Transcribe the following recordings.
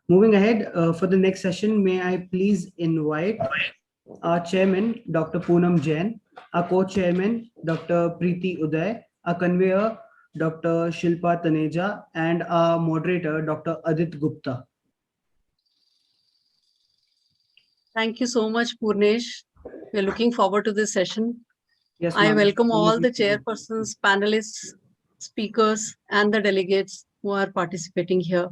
Moving ahead, for the next session, may I please invite our chairman, Dr. Poonam Jain, our co-chairman, Dr. Preeti Uday, our convener, Dr. Shilpa Taneja, and our moderator, Dr. Adit Gupta. Thank you so much, Purnesh. We're looking forward to this session. Yes, I ma'am. welcome all the chairpersons, panelists, speakers, and the delegates who are participating here.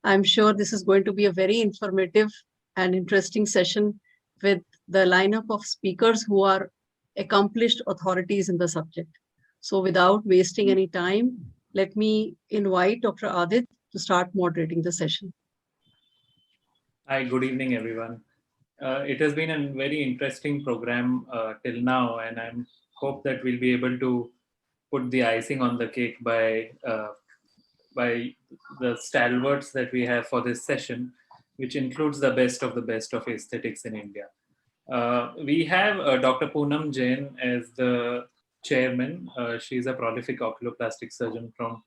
I'm sure this is going to be a very informative and interesting session with the lineup of speakers who are accomplished authorities in the subject. So without wasting any time, let me invite Dr. Adit to start moderating the session. Hi, good evening, everyone. It has been a very interesting program till now, and I hope that we'll be able to put the icing on the cake by the stalwarts that we have for this session, which includes the best of aesthetics in India. We have Dr. Poonam Jain as the chairman. She's a prolific oculoplastic surgeon from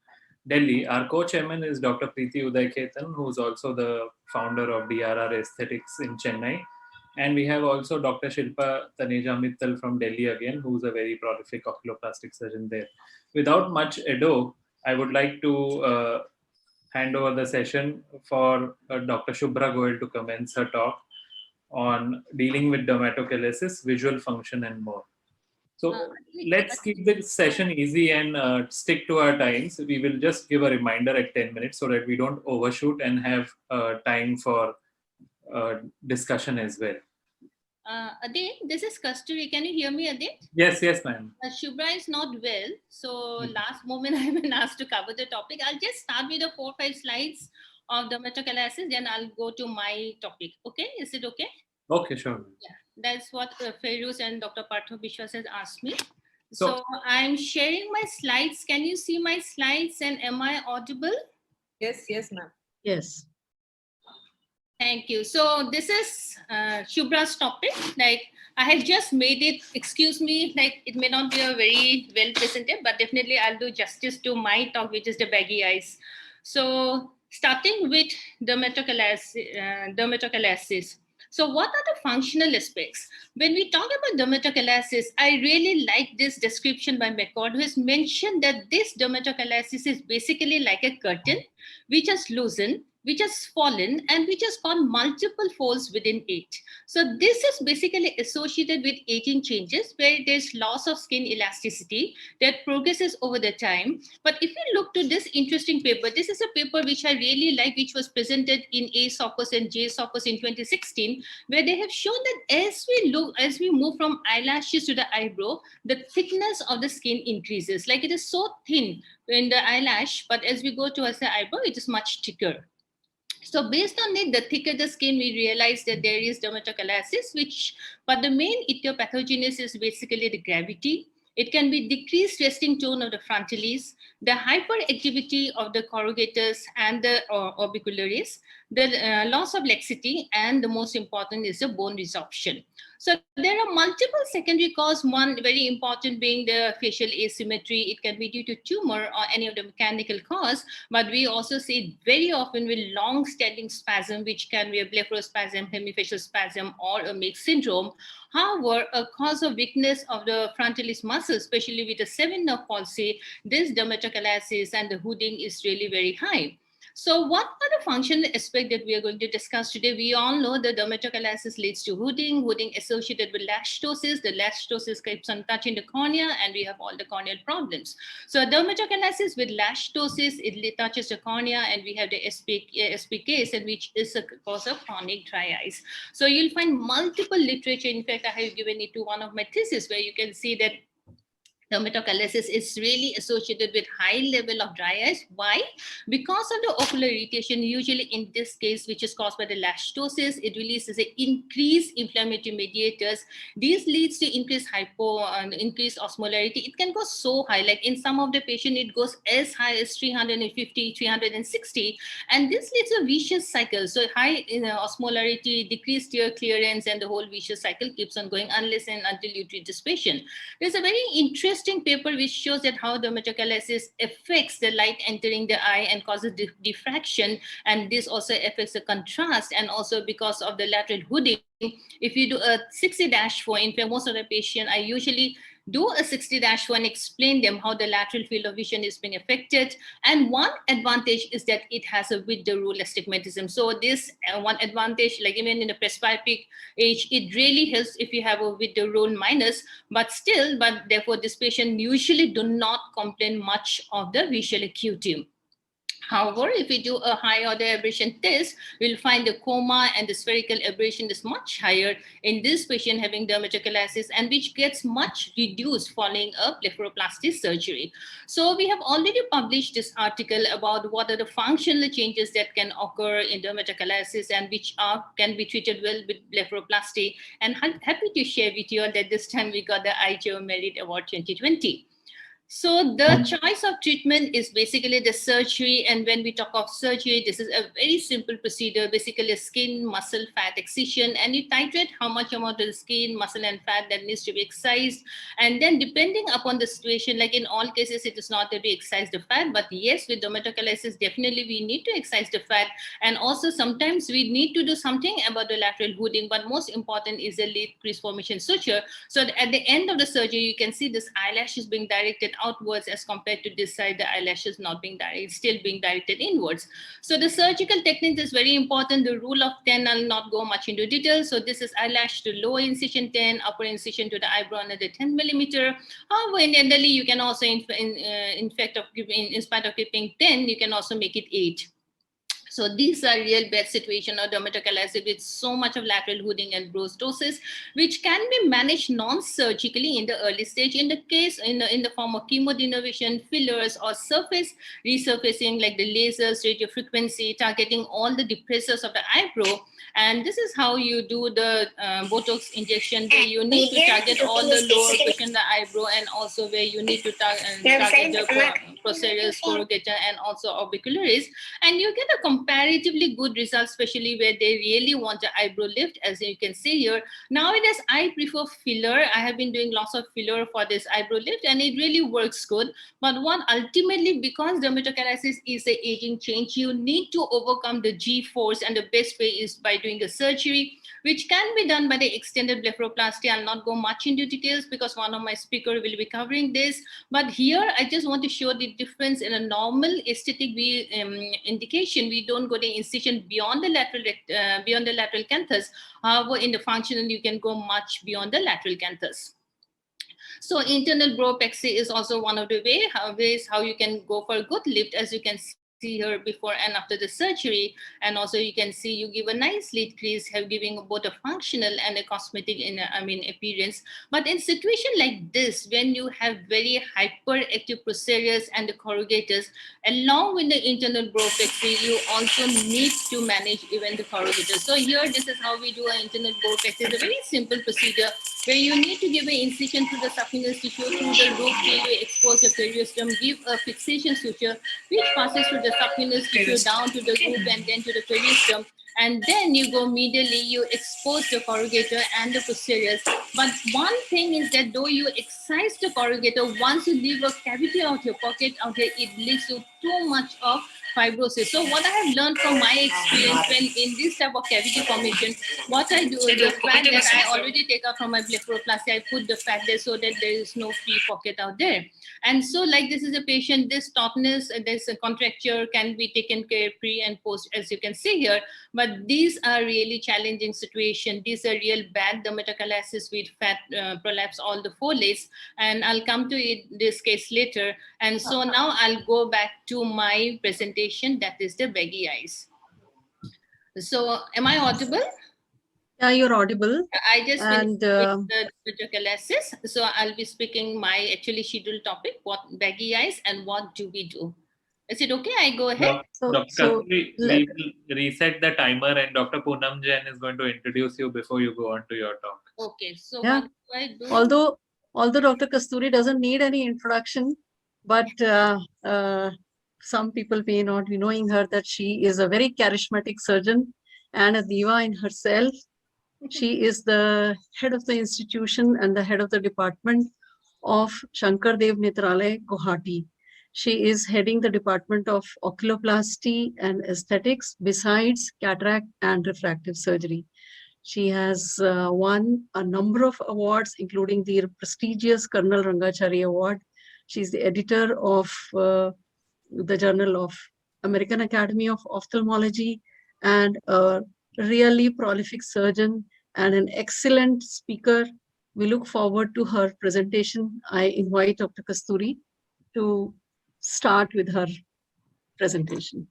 Delhi. Our co-chairman is Dr. Preeti Udayketan, who's also the founder of DRR Aesthetics in Chennai. And we have also Dr. Shilpa Taneja Mittal from Delhi again, who's a very prolific oculoplastic surgeon there. Without much ado, I would like to hand over the session for Dr. Shubhra Goyal to commence her talk on dealing with dermatochalasis, visual function, and more. So let's keep the session easy and stick to our times. We will just give a reminder at 10 minutes so that we don't overshoot and have time for discussion as well. Adit, this is Kasturi. Can you hear me, Adit? Yes, ma'am. Shubhra is not well, so last moment I've been asked to cover the topic. I'll just start with the 4 or 5 slides of dermatochalasis, then I'll go to my topic. Okay, is it okay? Okay, sure. Yeah, that's what Feiruz and Dr. Partho Bishwas has asked me. So I'm sharing my slides. Can you see my slides and am I audible? Yes, ma'am. Yes. Thank you. So this is Shubhra's topic. Like I have just made it, excuse me, like it may not be a very well presented, but definitely I'll do justice to my talk, which is the baggy eyes. So starting with dermatochalasis. So what are the functional aspects? When we talk about dermatochalasis, I really like this description by McCord, who has mentioned that this dermatochalasis is basically like a curtain which has loosened, which has fallen, and which has got multiple folds within it. So this is basically associated with aging changes where there's loss of skin elasticity that progresses over the time. But if you look to this interesting paper, this is a paper which I really like, which was presented in A. Sockos and J. Sockos in 2016, where they have shown that as we move from eyelashes to the eyebrow, the thickness of the skin increases. Like it is so thin in the eyelash, but as we go towards the eyebrow, it is much thicker. So based on it, the thicker the skin, we realize that there is dermatochalasis, but the main etiopathogenesis is basically the gravity. It can be decreased resting tone of the frontalis, the hyperactivity of the corrugators and the orbicularis, the loss of laxity, and the most important is the bone resorption. So there are multiple secondary causes, one very important being the facial asymmetry. It can be due to tumor or any of the mechanical cause, but we also see it very often with long-standing spasm, which can be a blepharospasm, hemifacial spasm, or a mixed syndrome. However, a cause of weakness of the frontalis muscle, especially with a 7-nerve palsy, this dermatochalasis and the hooding is really very high. So what are the functional aspects that we are going to discuss today? We all know that dermatochalasis leads to hooding associated with lash ptosis. The lash ptosis keeps on touching the cornea, and we have all the corneal problems. So dermatochalasis with lash ptosis, it touches the cornea, and we have the SPKs, and which is a cause of chronic dry eyes. So you'll find multiple literature. In fact, I have given it to one of my thesis where you can see that dermatochalasis is really associated with high level of dry eyes. Why? Because of the ocular irritation, usually in this case, which is caused by the lash ptosis, it releases increased inflammatory mediators. This leads to increased increased osmolarity. It can go so high, like in some of the patient, it goes as high as 350, 360, and this leads to a vicious cycle. So high osmolarity, decreased tear clearance, and the whole vicious cycle keeps on going unless and until you treat this patient. There's a very interesting interesting paper which shows that how dermatochalasis affects the light entering the eye and causes diffraction, and this also affects the contrast, and also because of the lateral hooding. If you do a 60-4, in fact, most of the patient, I usually do a 60-4 and explain them how the lateral field of vision is being affected. And one advantage is that it has a with the rule astigmatism. So this one advantage, like even in the presbyopic age, it really helps if you have a with the rule minus, but therefore this patient usually do not complain much of the visual acuity. However, if we do a high order aberration test, we'll find the coma and the spherical aberration is much higher in this patient having dermatochalasis, and which gets much reduced following a blepharoplasty surgery. So we have already published this article about what are the functional changes that can occur in dermatochalasis and which can be treated well with blepharoplasty. And I'm happy to share with you all that this time we got the IJO Merit Award 2020. So the choice of treatment is basically the surgery. And when we talk of surgery, this is a very simple procedure, basically a skin, muscle, fat excision, and you titrate how much amount of skin, muscle, and fat that needs to be excised. And then depending upon the situation, like in all cases, it is not that we excise the fat, but yes, with dermatochalasis, definitely we need to excise the fat. And also sometimes we need to do something about the lateral hooding, but most important is the lid crease formation suture. So at the end of the surgery, you can see this eyelash is being directed outwards as compared to this side, the eyelashes not being directed, still being directed inwards. So the surgical technique is very important. The rule of 10, I'll not go much into detail. So this is eyelash to lower incision 10, upper incision to the eyebrow another 10 millimeter. However, in elderly, you can also, in spite of keeping 10, you can also make it 8. So these are real bad situation of dermatochalasis with so much of lateral hooding and brostosis, which can be managed non-surgically in the early stage in the case in the form of chemodenervation, fillers, or surface resurfacing like the lasers, radiofrequency, targeting all the depressors of the eyebrow. And this is how you do the Botox injection, where you need to target all the lower portion of the eyebrow, and also where you need to target the procerus, corrugator, and also orbicularis. And you get a comparatively good result, especially where they really want the eyebrow lift, as you can see here. Nowadays, I prefer filler. I have been doing lots of filler for this eyebrow lift, and it really works good. But one ultimately, because dermatochalasis is an aging change, you need to overcome the G-force, and the best way is by doing a surgery, which can be done by the extended blepharoplasty. I'll not go much into details because one of my speakers will be covering this. But here, I just want to show the difference in a normal aesthetic indication. We don't go the incision beyond the lateral canthus. However, in the functional, you can go much beyond the lateral canthus. So internal brow-pexy is also one of the ways how you can go for a good lift, as you can see here before and after the surgery. And also you can see you give a nice lid crease, giving both a functional and a cosmetic appearance. But in situation like this, when you have very hyperactive procerus and the corrugators, along with the internal brow-pexy, you also need to manage even the corrugators. So here, this is how we do an internal brow-pexy. It's a very simple procedure where you need to give an incision through the saphenous tissue, through the roof, till you expose your periosteum, give a fixation suture, which passes through the saphenous tissue down to the roof and then to the periosteum. And then you go medially, you expose the corrugator and the procerus. But one thing is that though you excise the corrugator, once you leave a cavity out your pocket out here, it leads to too much of fibrosis. So what I have learned from my experience when in this type of cavity formation, what I do is the fat that I already take out from my blepharoplasty, I put the fat there so that there is no free pocket out there. And so like this is a patient, this tautness, this contracture can be taken care pre and post, as you can see here. But these are really challenging situation. These are real bad dermatochalasis with fat prolapse all the forellays. And I'll come to this case later. And so now I'll go back to my presentation, that is the baggy eyes. So am I audible? Yeah, you're audible. I just And finished the dermatochalasis. So I'll be speaking my actually scheduled topic, what baggy eyes and what do we do. Is it okay? I go ahead. Dr. Kasturi, we will reset the timer and Dr. Poonam Jain is going to introduce you before you go on to your talk. Okay, so Yeah. what do I do? Although Dr. Kasturi doesn't need any introduction, but some people may not be knowing her that she is a very charismatic surgeon and a diva in herself. She is the head of the institution and the head of the department of Shankar Dev Netralaya, Guwahati. She is heading the Department of Oculoplasty and Aesthetics besides cataract and refractive surgery. She has won a number of awards, including the prestigious Colonel Rangachari Award. She's the editor of the Journal of American Academy of Ophthalmology and a really prolific surgeon and an excellent speaker. We look forward to her presentation. I invite Dr. Kasturi to start with her presentation.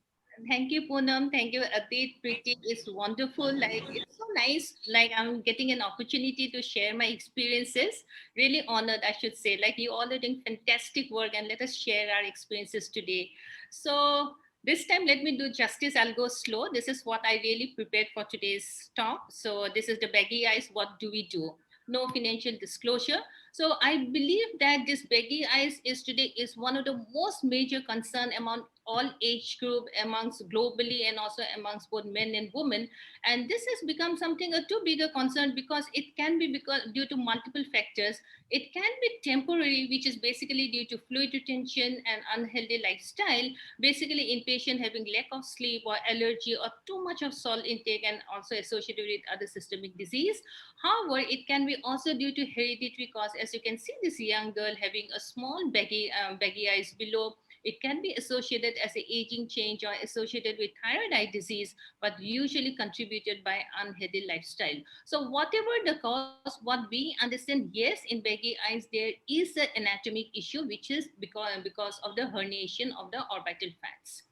Thank you, Poonam. Thank you, Adit. Preeti. It's wonderful. Like, it's so nice. Like, I'm getting an opportunity to share my experiences. Really honored, I should say. Like, you all are doing fantastic work, and let us share our experiences today. So, this time, let me do justice. I'll go slow. This is what I really prepared for today's talk. So, this is the baggy eyes. What do we do? No financial disclosure. So I believe that this baggy eyes is one of the most major concern among all age group, amongst globally and also amongst both men and women. And this has become something a too bigger concern because it can be due to multiple factors. It can be temporary, which is basically due to fluid retention and unhealthy lifestyle, basically in patient having lack of sleep or allergy or too much of salt intake and also associated with other systemic disease. However, it can be also due to hereditary cause. As you can see, this young girl having a small baggy eyes below. It can be associated as an aging change or associated with thyroid eye disease, but usually contributed by unhealthy lifestyle. So whatever the cause, what we understand, yes, in baggy eyes, there is an anatomic issue, which is because of the herniation of the orbital fats.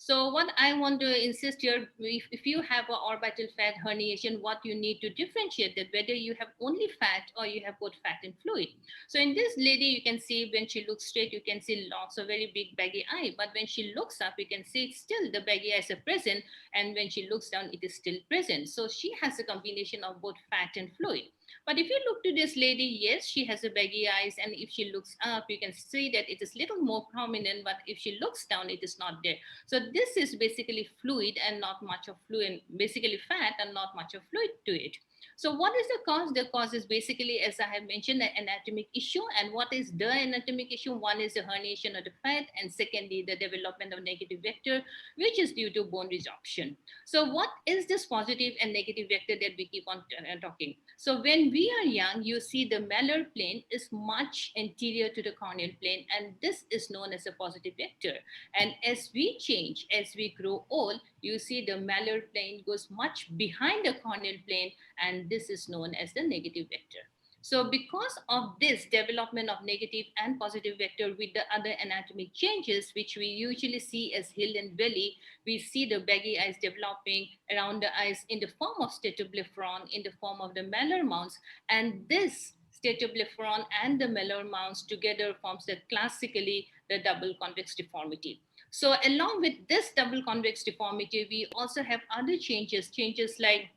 So what I want to insist here, if you have an orbital fat herniation, what you need to differentiate that whether you have only fat or you have both fat and fluid. So in this lady, you can see when she looks straight, you can see lots of very big baggy eye. But when she looks up, you can see still the baggy eyes are present. And when she looks down, it is still present. So she has a combination of both fat and fluid. But if you look to this lady, yes, she has a baggy eyes. And if she looks up, you can see that it is little more prominent. But if she looks down, it is not there. So this is basically fluid and not much of fluid, basically fat and not much of fluid to it. So what is the cause? The cause is basically, as I have mentioned, the anatomic issue. And what is the anatomic issue? One is the herniation of the fat, and secondly, the development of negative vector, which is due to bone resorption. So what is this positive and negative vector that we keep on talking? So when we are young, you see the malar plane is much anterior to the corneal plane, and this is known as a positive vector. And as we change, as we grow old, you see the malar plane goes much behind the corneal plane, and this is known as the negative vector. So because of this development of negative and positive vector with the other anatomic changes, which we usually see as hill and belly, we see the baggy eyes developing around the eyes in the form of stetoblepharon, in the form of the malar mounts. And this stetoblepharon and the malar mounts together forms that classically the double convex deformity. So along with this double convex deformity, we also have other changes like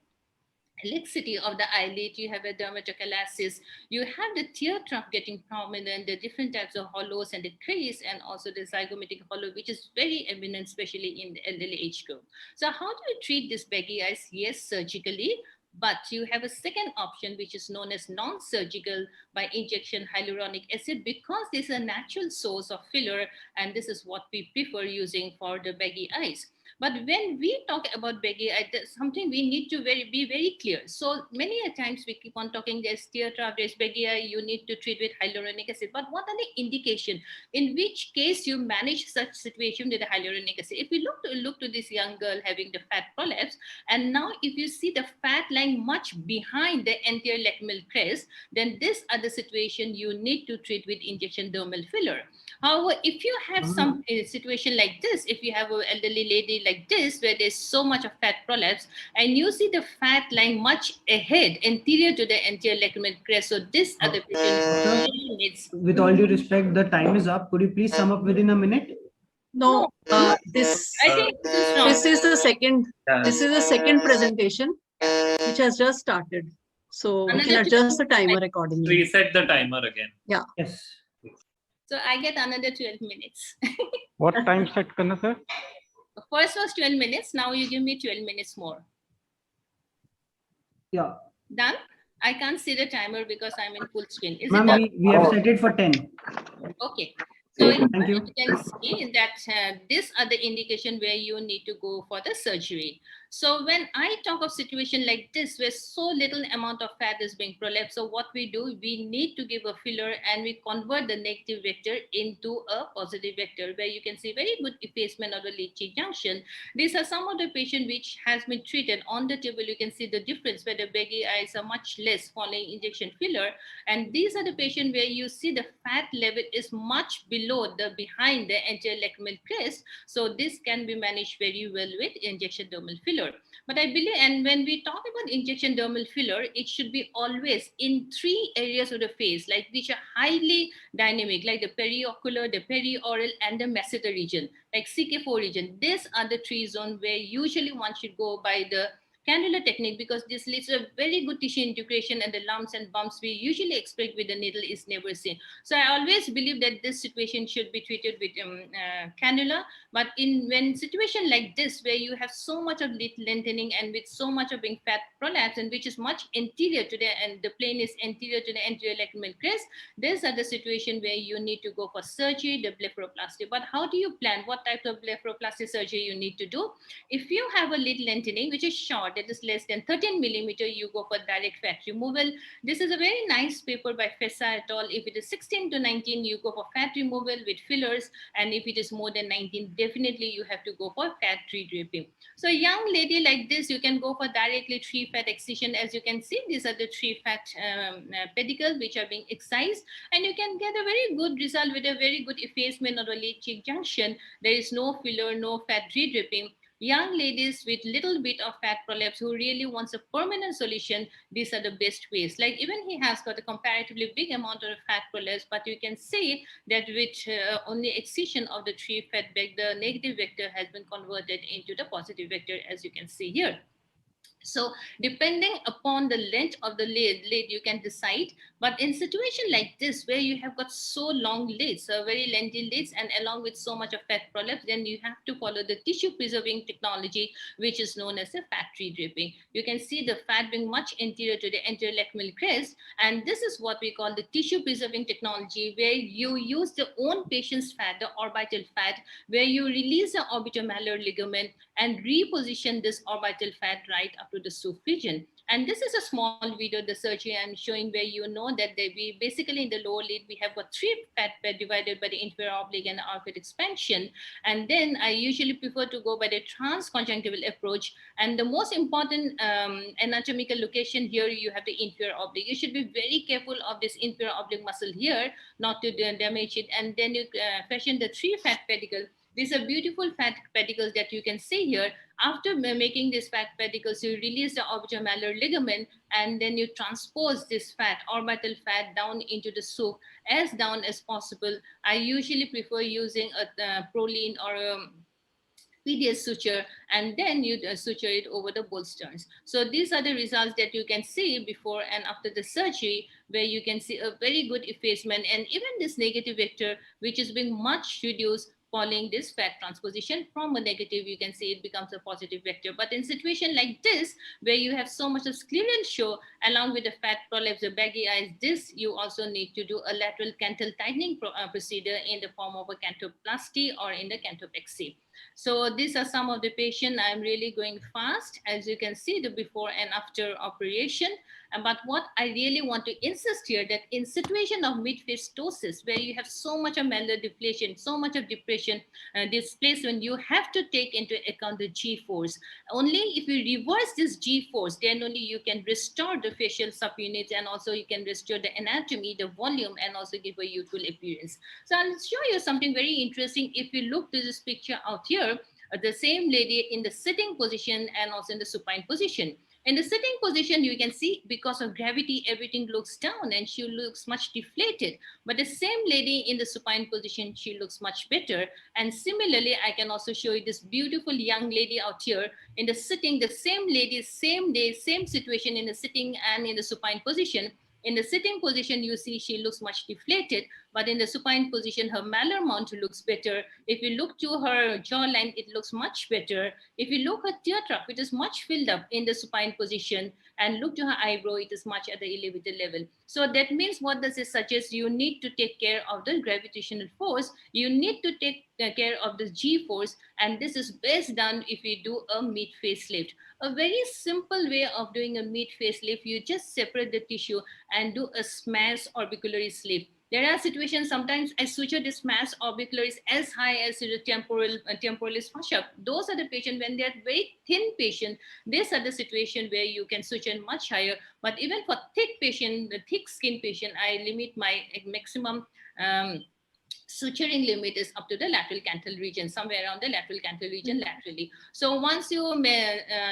laxity of the eyelid, you have a dermatochalasis, you have the tear trough getting prominent, the different types of hollows and the crease, and also the zygomatic hollow, which is very eminent, especially in the elderly age group. So how do you treat this baggy eyes? Yes, surgically, but you have a second option, which is known as non-surgical by injection hyaluronic acid, because this is a natural source of filler, and this is what we prefer using for the baggy eyes. But when we talk about baggy eye, that's something we need to be very clear. So many a times we keep on talking, there's tear trough, there's baggy eye, you need to treat with hyaluronic acid. But what are the indication? In which case you manage such situation with the hyaluronic acid? If we look to this young girl having the fat prolapse, and now if you see the fat lying much behind the anterior lacrimal crest, then this other situation you need to treat with injection dermal filler. However, if you have some situation like this, if you have an elderly lady like this, where there's so much of fat prolapse, and you see the fat lying much ahead, anterior to the anterior lacrimal crest, so this other patient needs. With all due respect, the time is up. Could you please sum up within a minute? No, this I think this is wrong. this is the second. This is the second presentation, which has just started. So we can adjust the timer accordingly. Reset the timer again. Yeah. Yes. So I get another 12 minutes. What time set करना sir? First was 12 minutes. Now you give me 12 minutes more. Yeah. Done? I can't see the timer because I'm in full screen. Is it Ma'am, done? we have set it for 10. Okay. So Thank you. you can see that these are the indication where you need to go for the surgery. So when I talk of situation like this, where so little amount of fat is being prolapsed, so what we do, we need to give a filler and we convert the negative vector into a positive vector, where you can see very good effacement of the lead-cheek junction. These are some of the patient which has been treated. On the table, you can see the difference where the baggy eyes are much less following injection filler. And these are the patient where you see the fat level is much below the behind the anterior lacrimal crest. So this can be managed very well with injection dermal filler. But I believe, and when we talk about injection dermal filler, it should be always in 3 areas of the face, like which are highly dynamic, like the periocular, the perioral, and the masseter region, like CK4 region. These are the 3 zones where usually one should go by the cannula technique, because this leads to a very good tissue integration, and the lumps and bumps we usually expect with the needle is never seen. So I always believe that this situation should be treated with cannula. But in when situation like this, where you have so much of lid lengthening and with so much of being fat prolapse, and which is much anterior to the, and the plane is anterior to the anterior lacrimal crest, these are the situation where you need to go for surgery, the blepharoplasty. But how do you plan what type of blepharoplasty surgery you need to do? If you have a lid lengthening which is short, that is less than 13 millimeter, you go for direct fat removal. This is a very nice paper by Fessa et al. If it is 16 to 19, you go for fat removal with fillers, and if it is more than 19, definitely you have to go for fat redraping. So a young lady like this, you can go for directly 3 fat excision. As you can see, these are the 3 fat pedicles which are being excised, and you can get a very good result with a very good effacement of the lid cheek junction. There is no filler, no fat redraping. Young ladies with little bit of fat prolapse who really wants a permanent solution, these are the best ways. Like even he has got a comparatively big amount of fat prolapse, but you can see that with only excision of the 3 fat bag, the negative vector has been converted into the positive vector, as you can see here. So depending upon the length of the lid, you can decide. But in situation like this, where you have got so long lids, so very lengthy lids, and along with so much of fat prolapse, then you have to follow the tissue preserving technology, which is known as a fat redraping. You can see the fat being much anterior to the anterior lacrimal crest, and this is what we call the tissue preserving technology, where you use the own patient's fat, the orbital fat, where you release the orbitomalar ligament and reposition this orbital fat right up to the SUF region. And this is a small video, the surgery I'm showing, where you know that we basically in the lower lid, we have got 3 fat bed divided by the inferior oblique and arcuate expansion. And then I usually prefer to go by the transconjunctival approach. And the most important anatomical location here, you have the inferior oblique. You should be very careful of this inferior oblique muscle here, not to damage it. And then you fashion the 3 fat pedicles. These are beautiful fat pedicles that you can see here. After making these fat pedicles, you release the orbitomalar ligament, and then you transpose this fat, orbital fat, down into the SUF as down as possible. I usually prefer using a Prolene or a PDS suture, and then you suture it over the bolsters. So these are the results that you can see before and after the surgery, where you can see a very good effacement, and even this negative vector, which is being much reduced following this fat transposition. From a negative, you can see it becomes a positive vector. But in situation like this, where you have so much of scleral show along with the fat prolapse, the baggy eyes, this you also need to do a lateral canthal tightening procedure in the form of a canthoplasty or in the canthopexy. So these are some of the patient. I'm really going fast, as you can see, the before and after operation. But what I really want to insist here, that in situation of mid-face ptosis, where you have so much of malar deflation, so much of depression, displacement, you have to take into account the G-force. Only if you reverse this G-force, then only you can restore the facial subunits, and also you can restore the anatomy, the volume, and also give a youthful appearance. So I'll show you something very interesting. If you look to this picture out here, the same lady in the sitting position and also in the supine position. In the sitting position, you can see because of gravity, everything looks down and she looks much deflated. But the same lady in the supine position, she looks much better. And similarly, I can also show you this beautiful young lady out here in the sitting, the same lady, same day, same situation in the sitting and in the supine position. In the sitting position, you see she looks much deflated, but in the supine position, her malar mount looks better. If you look to her jawline, it looks much better. If you look at tear trough, it is much filled up in the supine position, and look to her eyebrow, it is much at the elevated level. So that means what does it suggest? You need to take care of the gravitational force. You need to take care of the G force, and this is best done if you do a mid facelift. A very simple way of doing a mid facelift, you just separate the tissue and do a smash orbicularis slip. There are situations sometimes I suture the smash orbicularis as high as the temporalis fascia. Those are the patients when they are very thin patient. These are the situation where you can suture much higher. But even for thick patient, the thick skin patient, I limit my maximum suturing limit is up to the lateral canthal region, somewhere around the lateral canthal region laterally. So once you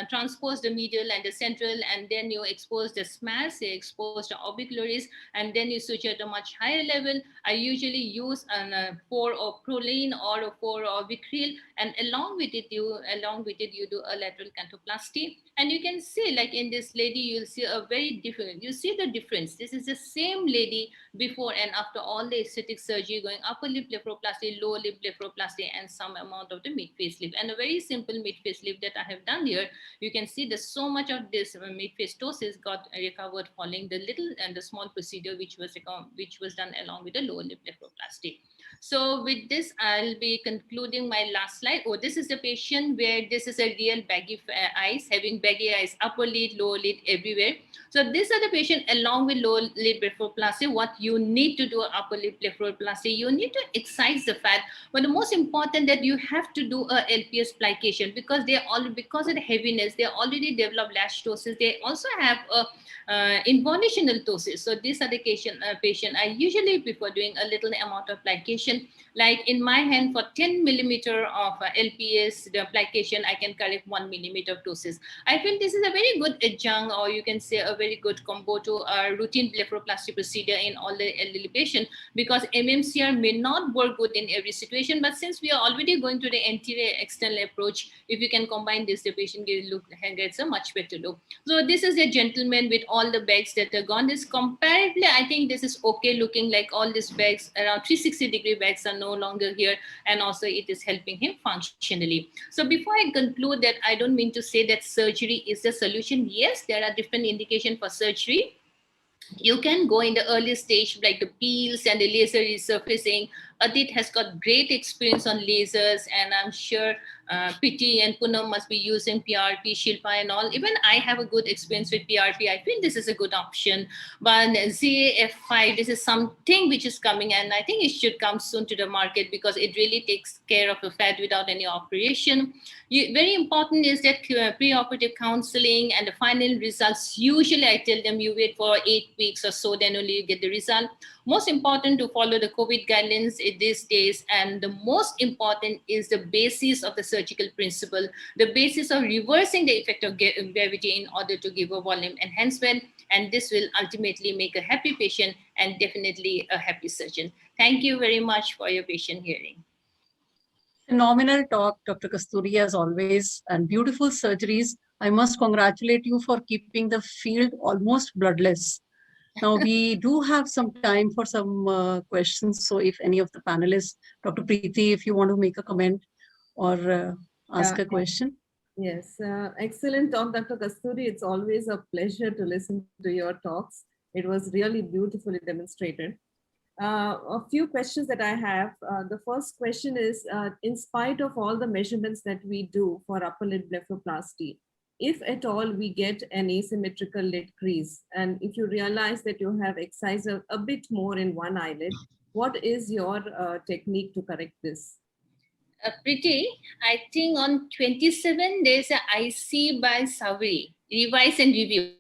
transpose the medial and the central, and then you expose the smash, you expose the orbicularis, and then you suture at a much higher level. I usually use a 4 or Prolene or a 4 or Vicryl, and along with it you do a lateral canthoplasty. And you can see, like in this lady, you'll see a very different, you see the difference. This is the same lady before and after all the aesthetic surgery, going upper lip blepharoplasty, lower lip blepharoplasty, and some amount of the mid facelift. And a very simple mid facelift that I have done here, you can see that so much of this mid face ptosis got recovered following the little and the small procedure which was done along with the lower lip blepharoplasty. So with this, I'll be concluding my last slide. Oh, this is the patient where this is a real baggy eyes, having baggy eyes, upper lid, lower lid, everywhere. So these are the patient along with lower lid blepharoplasty. What you need to do upper lid blepharoplasty, you need to excise the fat. But the most important that you have to do a LPS plication, because because of the heaviness, they already develop lash ptosis. They also have a involitional ptosis. So these are the patient I usually prefer doing a little amount of plication. Like in my hand, for 10 millimeter of LPS, the plication, I can correct 1 millimeter of ptosis. I feel this is a very good adjunct, or you can say a very good combo to a routine blepharoplasty procedure in all the elderly patients, because MMCR may not work good in every situation, but since we are already going to the anterior external approach, if you can combine this, the patient gets a much better look. So this is a gentleman with all the bags that are gone. This comparatively, I think this is okay looking, like all these bags, around 360-degree bags are no longer here, and also it is helping him functionally. So before I conclude that, I don't mean to say that surgery is the solution. Yes, there are different indications for surgery. You can go in the early stage, like the peels and the laser resurfacing. Adit has got great experience on lasers, and I'm sure Priti and Poonam must be using PRP, Shilpa and all. Even I have a good experience with PRP. I think this is a good option. But ZAF5, this is something which is coming, and I think it should come soon to the market, because it really takes care of the fat without any operation. Very important is that preoperative counseling and the final results. Usually I tell them you wait for 8 weeks or so, then only you get the result. Most important to follow the COVID guidelines in these days, and the most important is the basis of the surgical principle, the basis of reversing the effect of gravity in order to give a volume enhancement, and this will ultimately make a happy patient and definitely a happy surgeon. Thank you very much for your patient hearing. Phenomenal talk, Dr. Kasturi, as always, and beautiful surgeries. I must congratulate you for keeping the field almost bloodless. Now, we do have some time for some questions. So if any of the panelists, Dr. Preeti, if you want to make a comment or ask a question. Yes, excellent talk, Dr. Kasturi. It's always a pleasure to listen to your talks. It was really beautifully demonstrated. A few questions that I have. The first question is, in spite of all the measurements that we do for upper lid blepharoplasty, if at all we get an asymmetrical lid crease, and if you realize that you have excised a bit more in one eyelid, what is your technique to correct this? Priti, I think on 27 there's an IC by Savri, revise and review.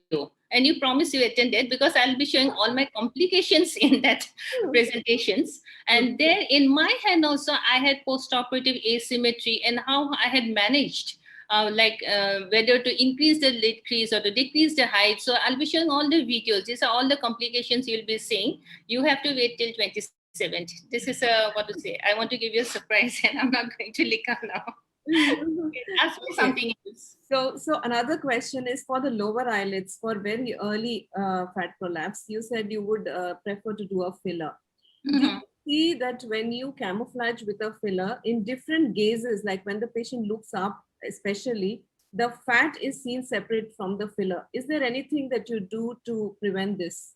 And you promise you attended, because I'll be showing all my complications in that presentations. And there in my hand also, I had postoperative asymmetry and how I had managed whether to increase the lid crease or to decrease the height. So I'll be showing all the videos. These are all the complications you'll be seeing. You have to wait till 27th. This is what to say. I want to give you a surprise, and I'm not going to leak out now. Ask me something else. So another question is for the lower eyelids for very early fat prolapse. You said you would prefer to do a filler. Do Mhm. you see that when you camouflage with a filler in different gazes, like when the patient looks up, especially, the fat is seen separate from the filler? Is there anything that you do to prevent this?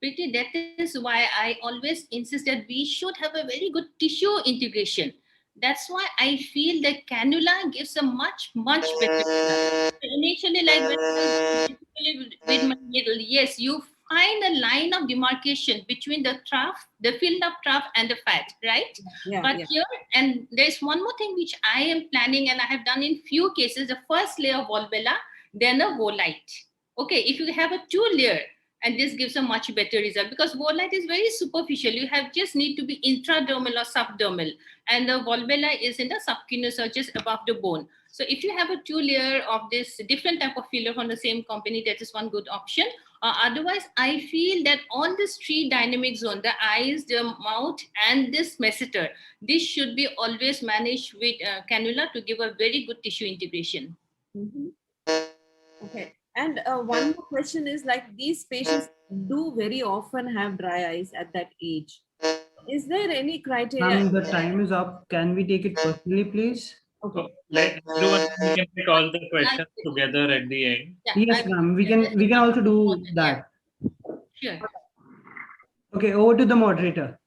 Pretty, that is why I always insist that we should have a very good tissue integration. That's why I feel that cannula gives a much better result. Initially, like when I was basically with my needle, yes, you find a line of demarcation between the trough, the filled up trough, and the fat, right? Yeah, But yeah. here, and there's one more thing which I am planning, and I have done in few cases. The first layer of volbella, then a volite. Okay, if you have a two layer, and this gives a much better result because volite is very superficial. You have just need to be intradermal or subdermal, and the volbella is in the subcutaneous or just above the bone. So if you have a two layer of this different type of filler from the same company, that is one good option. Otherwise, I feel that all this three dynamic zone, the eyes, the mouth, and this masseter, this should be always managed with cannula to give a very good tissue integration. Mhm. Okay. And one more question is like these patients do very often have dry eyes at that age. Is there any criteria? Ma'am, the time is up. Can we take it personally, please? Okay. So let's do one thing. We can take all the questions together at the end. Yeah, Yes, ma'am. We can also do that. Sure. Okay, over to the moderator.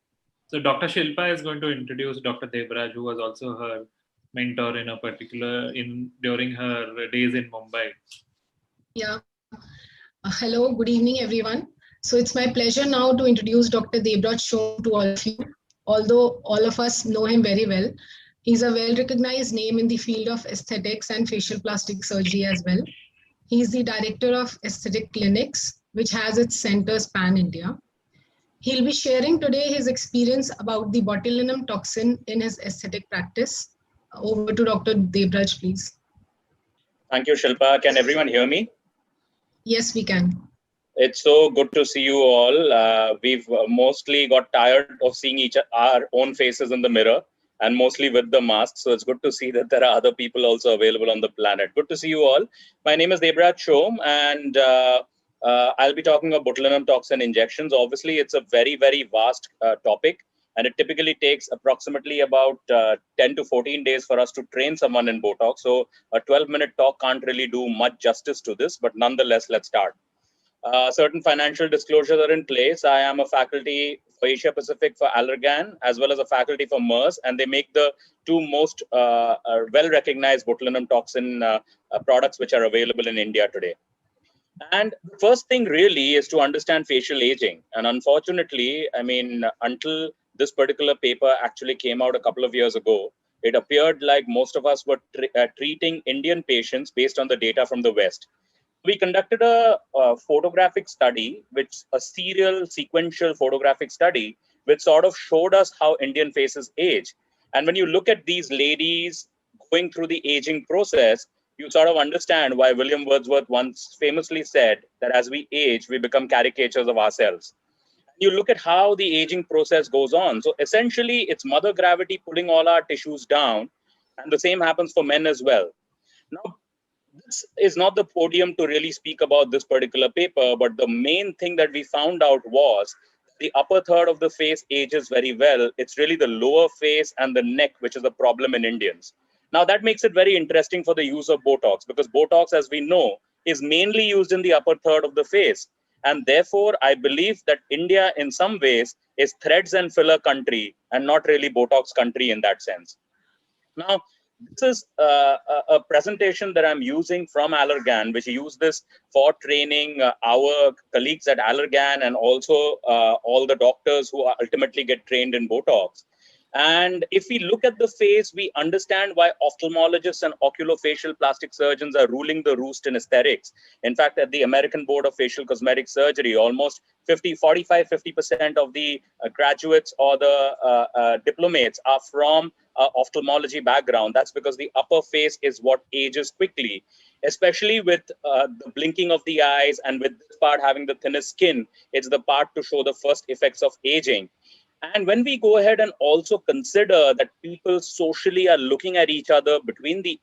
So Dr. Shilpa is going to introduce Dr. Debraj, who was also her mentor in a particular during her days in Mumbai. Yeah. Hello, good evening, everyone. So it's my pleasure now to introduce Dr. Debraj Shom to all of you. Although all of us know him very well, he's a well-recognized name in the field of aesthetics and facial plastic surgery as well. He's the director of Aesthetic Clinics, which has its centers pan-India. He'll be sharing today his experience about the botulinum toxin in his aesthetic practice. Over to Dr. Debraj, please. Thank you, Shilpa. Can everyone hear me? Yes, we can. It's so good to see you all. We've mostly got tired of seeing our own faces in the mirror and mostly with the mask. So it's good to see that there are other people also available on the planet. Good to see you all. My name is Debraj Shom, and I'll be talking about botulinum toxin injections. Obviously, it's a very, very vast topic, and it typically takes approximately about 10 to 14 days for us to train someone in Botox. So a 12-minute talk can't really do much justice to this, but nonetheless, let's start. Certain financial disclosures are in place. I am a faculty for Asia Pacific for Allergan, as well as a faculty for MERS, and they make the two most well-recognized botulinum toxin products which are available in India today. And the first thing really is to understand facial aging. And unfortunately, I mean, until this particular paper actually came out a couple of years ago, it appeared like most of us were treating Indian patients based on the data from the West. We conducted a photographic study, which a serial sequential photographic study, which sort of showed us how Indian faces age. And when you look at these ladies going through the aging process, you sort of understand why William Wordsworth once famously said that as we age, we become caricatures of ourselves. You look at how the aging process goes on. So essentially, it's mother gravity pulling all our tissues down. And the same happens for men as well. Now, this is not the podium to really speak about this particular paper, but the main thing that we found out was the upper third of the face ages very well. It's really the lower face and the neck, which is a problem in Indians. Now, that makes it very interesting for the use of Botox, because Botox, as we know, is mainly used in the upper third of the face. And therefore, I believe that India, in some ways, is threads and filler country and not really Botox country in that sense. Now, this is a presentation that I'm using from Allergan, which use this for training our colleagues at Allergan and also all the doctors who ultimately get trained in Botox. And if we look at the face, we understand why ophthalmologists and oculofacial plastic surgeons are ruling the roost in aesthetics. In fact, at the American Board of Facial Cosmetic Surgery, almost 50% of the graduates or the diplomates are from ophthalmology background. That's because the upper face is what ages quickly, especially with the blinking of the eyes, and with this part having the thinnest skin, it's the part to show the first effects of aging. And when we go ahead and also consider that people socially are looking at each other between the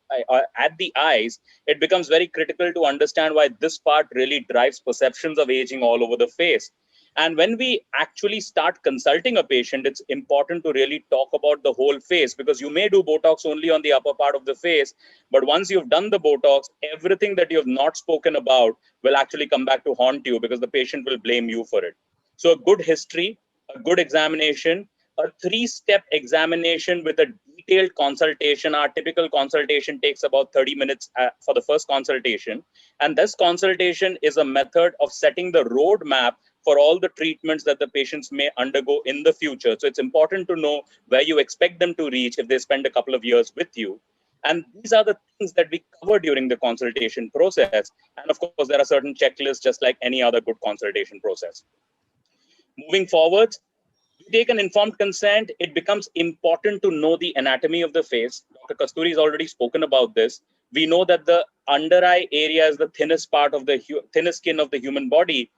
at the eyes, it becomes very critical to understand why this part really drives perceptions of aging all over the face. And when we actually start consulting a patient, it's important to really talk about the whole face, because you may do Botox only on the upper part of the face, but once you've done the Botox, everything that you have not spoken about will actually come back to haunt you, because the patient will blame you for it. So a good history, a good examination, a 3-step examination with a detailed consultation. Our typical consultation takes about 30 minutes for the first consultation. And this consultation is a method of setting the roadmap for all the treatments that the patients may undergo in the future. So it's important to know where you expect them to reach if they spend a couple of years with you. And these are the things that we cover during the consultation process. And of course, there are certain checklists, just like any other good consultation process. Moving forward, we take an informed consent. It becomes important to know the anatomy of the face. Dr. Kasturi has already spoken about this. We know that the under eye area is the thinnest part of the thinnest skin of the human body.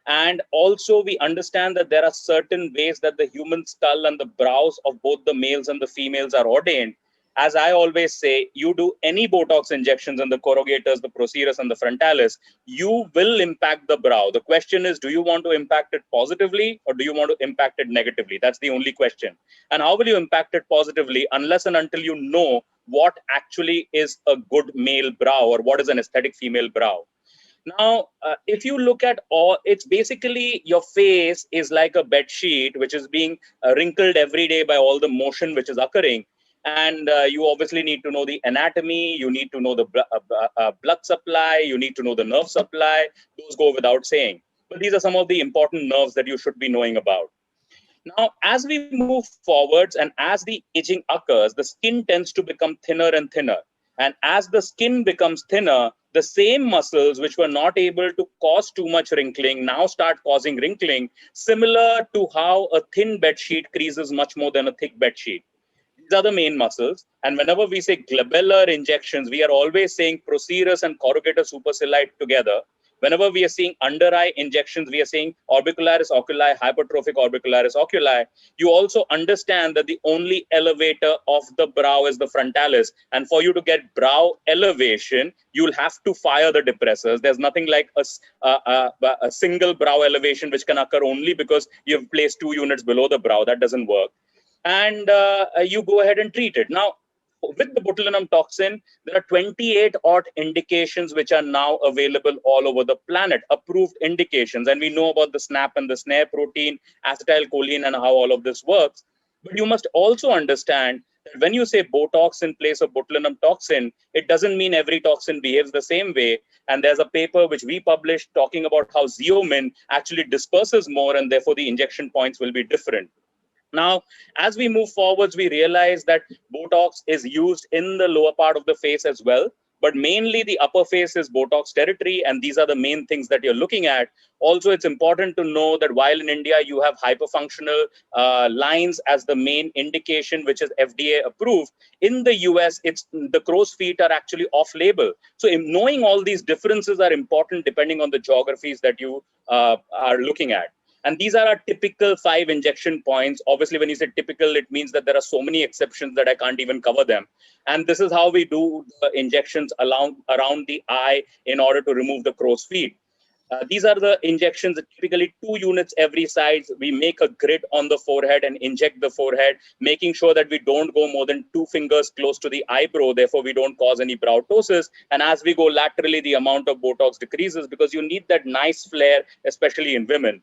And also we understand that there are certain ways that the human skull and the brows of both the males and the females are ordained. As I always say, you do any Botox injections in the corrugators, the procerus and the frontalis, you will impact the brow. The question is, do you want to impact it positively or do you want to impact it negatively? That's the only question. And how will you impact it positively unless and until you know what actually is a good male brow or what is an aesthetic female brow? Now, if you look at all, it's basically your face is like a bed sheet, which is being wrinkled every day by all the motion which is occurring. And you obviously need to know the anatomy, you need to know the blood supply, you need to know the nerve supply. Those go without saying. But these are some of the important nerves that you should be knowing about. Now, as we move forwards and as the aging occurs, the skin tends to become thinner and thinner. And as the skin becomes thinner, the same muscles which were not able to cause too much wrinkling now start causing wrinkling, similar to how a thin bed sheet creases much more than a thick bed sheet. These are the main muscles. And whenever we say glabellar injections, we are always saying procerus and corrugator supercilii together. Whenever we are seeing under eye injections, we are saying orbicularis oculi, hypertrophic orbicularis oculi. You also understand that the only elevator of the brow is the frontalis. And for you to get brow elevation, you'll have to fire the depressors. There's nothing like a single brow elevation which can occur only because you've placed 2 units below the brow. That doesn't work. And you go ahead and treat it. Now, with the botulinum toxin, there are 28 odd indications which are now available all over the planet, approved indications. And we know about the SNAP and the SNARE protein, acetylcholine, and how all of this works. But you must also understand that when you say Botox in place of botulinum toxin, it doesn't mean every toxin behaves the same way. And there's a paper which we published talking about how Xeomin actually disperses more, and therefore the injection points will be different. Now, as we move forwards, we realize that Botox is used in the lower part of the face as well, but mainly the upper face is Botox territory, and these are the main things that you're looking at. Also, it's important to know that while in India, you have hyperfunctional lines as the main indication, which is FDA approved, in the US, it's the crow's feet are actually off-label. So knowing all these differences are important depending on the geographies that you are looking at. And these are our typical 5 injection points. Obviously, when you say typical, it means that there are so many exceptions that I can't even cover them. And this is how we do the injections around the eye in order to remove the crow's feet. These are the injections, typically 2 units every side. We make a grid on the forehead and inject the forehead, making sure that we don't go more than 2 fingers close to the eyebrow. Therefore, we don't cause any brow ptosis. And as we go laterally, the amount of Botox decreases because you need that nice flare, especially in women.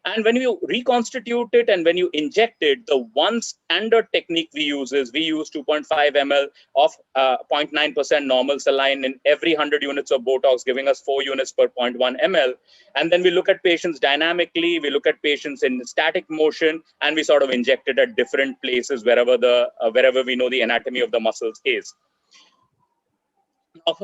And when you reconstitute it and when you inject it, the one standard technique we use is we use 2.5 ml of 0.9% normal saline in every 100 units of Botox, giving us 4 units per 0.1 ml. And then we look at patients dynamically, we look at patients in static motion, and we sort of inject it at different places wherever we know the anatomy of the muscles is. Now,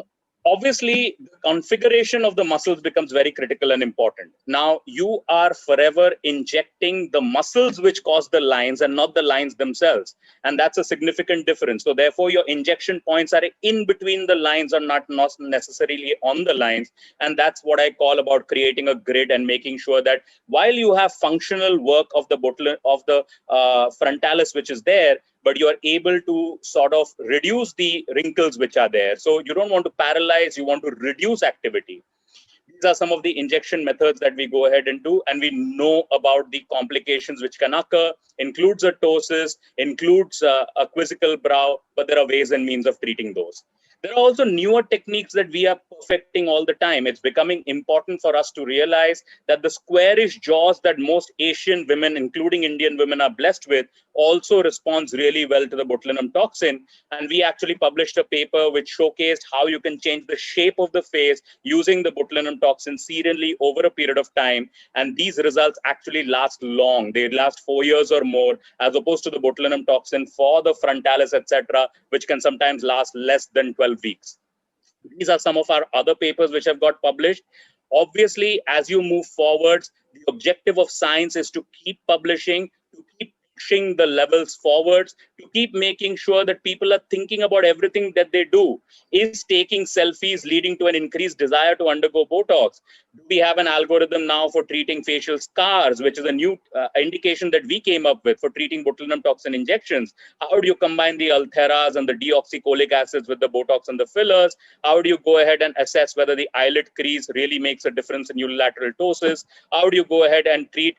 obviously the configuration of the muscles becomes very critical and important. Now you are forever injecting the muscles which cause the lines and not the lines themselves. And that's a significant difference. So therefore your injection points are in between the lines or not necessarily on the lines. And that's what I call about creating a grid and making sure that while you have functional work of the frontalis, which is there, but you are able to sort of reduce the wrinkles which are there. So you don't want to paralyze, you want to reduce activity. These are some of the injection methods that we go ahead and do, and we know about the complications which can occur, includes a ptosis, includes a quizzical brow, but there are ways and means of treating those. There are also newer techniques that we are perfecting all the time. It's becoming important for us to realize that the squarish jaws that most Asian women, including Indian women, are blessed with also responds really well to the botulinum toxin. And we actually published a paper which showcased how you can change the shape of the face using the botulinum toxin serially over a period of time. And these results actually last long. They last 4 years or more, as opposed to the botulinum toxin for the frontalis, etc., which can sometimes last less than 12 weeks. These are some of our other papers which have got published. Obviously, as you move forwards, the objective of science is to keep publishing, to keep pushing the levels forwards, to keep making sure that people are thinking about everything that they do. Is taking selfies leading to an increased desire to undergo Botox? Do we have an algorithm now for treating facial scars, which is a new indication that we came up with for treating botulinum toxin injections? How do you combine the Altheras and the deoxycholic acids with the Botox and the fillers? How do you go ahead and assess whether the eyelid crease really makes a difference in unilateral ptosis? How do you go ahead and treat,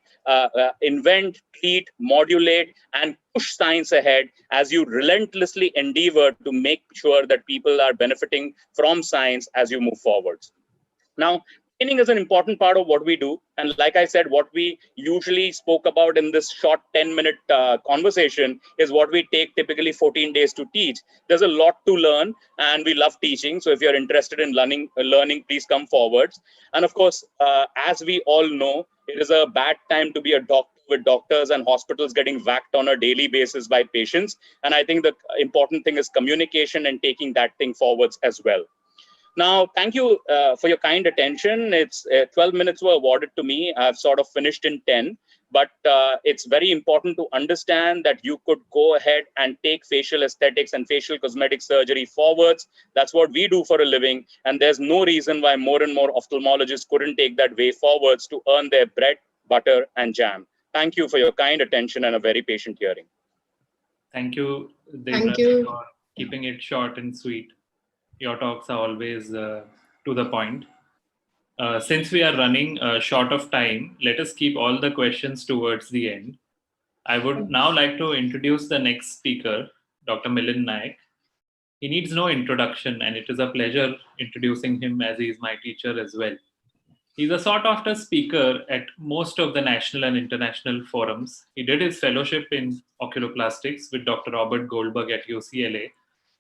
invent, treat, modulate, and push science ahead as you relentlessly endeavor to make sure that people are benefiting from science as you move forwards? Now, training is an important part of what we do. And like I said, what we usually spoke about in this short 10-minute conversation is what we take typically 14 days to teach. There's a lot to learn and we love teaching. So if you're interested in learning, please come forwards. And of course, as we all know, it is a bad time to be a doctor, with doctors and hospitals getting whacked on a daily basis by patients. And I think the important thing is communication and taking that thing forwards as well. Now, thank you for your kind attention. It's 12 minutes were awarded to me. I've sort of finished in 10, but it's very important to understand that you could go ahead and take facial aesthetics and facial cosmetic surgery forwards. That's what we do for a living. And there's no reason why more and more ophthalmologists couldn't take that way forwards to earn their bread, butter, and jam. Thank you for your kind attention and a very patient hearing. Thank you, Thank Devraj, you. for keeping it short and sweet. Your talks are always to the point. Since we are running short of time, let us keep all the questions towards the end. I would now like to introduce the next speaker, Dr. Milind Naik. He needs no introduction, and it is a pleasure introducing him as he is my teacher as well. He's a sought-after speaker at most of the national and international forums. He did his fellowship in oculoplastics with Dr. Robert Goldberg at UCLA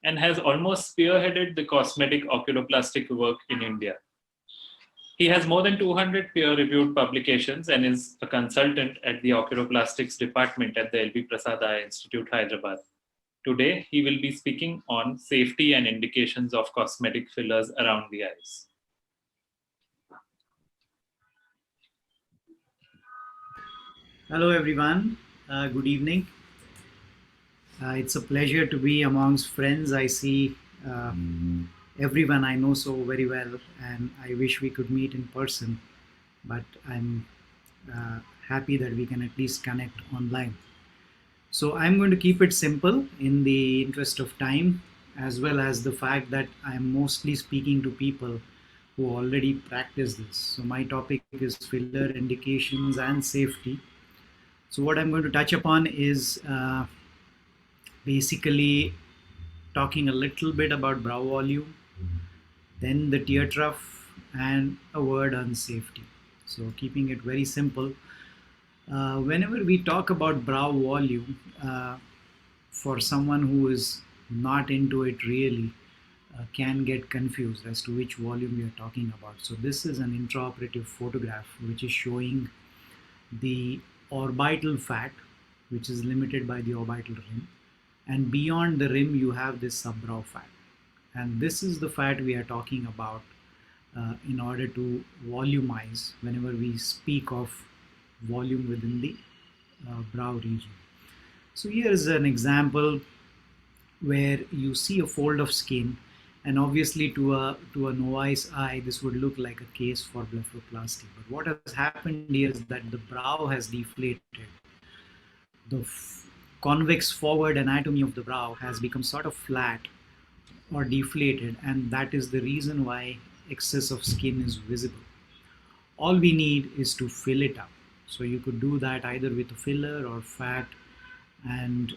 and has almost spearheaded the cosmetic oculoplastic work in India. He has more than 200 peer-reviewed publications and is a consultant at the oculoplastics department at the LB Prasad Eye Institute, Hyderabad. Today, he will be speaking on safety and indications of cosmetic fillers around the eyes. Hello, everyone. Good evening. It's a pleasure to be amongst friends. I see everyone I know so very well, and I wish we could meet in person, but I'm happy that we can at least connect online. So I'm going to keep it simple in the interest of time, as well as the fact that I'm mostly speaking to people who already practice this. So my topic is filler indications and safety. So what I'm going to touch upon is basically talking a little bit about brow volume, then the tear trough, and a word on safety. So keeping it very simple. Whenever we talk about brow volume, for someone who is not into it really, can get confused as to which volume we are talking about. So this is an intraoperative photograph which is showing the orbital fat, which is limited by the orbital rim, and beyond the rim you have this subbrow fat. And this is the fat we are talking about in order to volumize whenever we speak of volume within the brow region. So here is an example where you see a fold of skin, and obviously to a novice eye this would look like a case for blepharoplasty. But what has happened here is that the brow has deflated. The convex forward anatomy of the brow has become sort of flat or deflated, and that is the reason why excess of skin is visible. All we need is to fill it up. So you could do that either with a filler or fat, and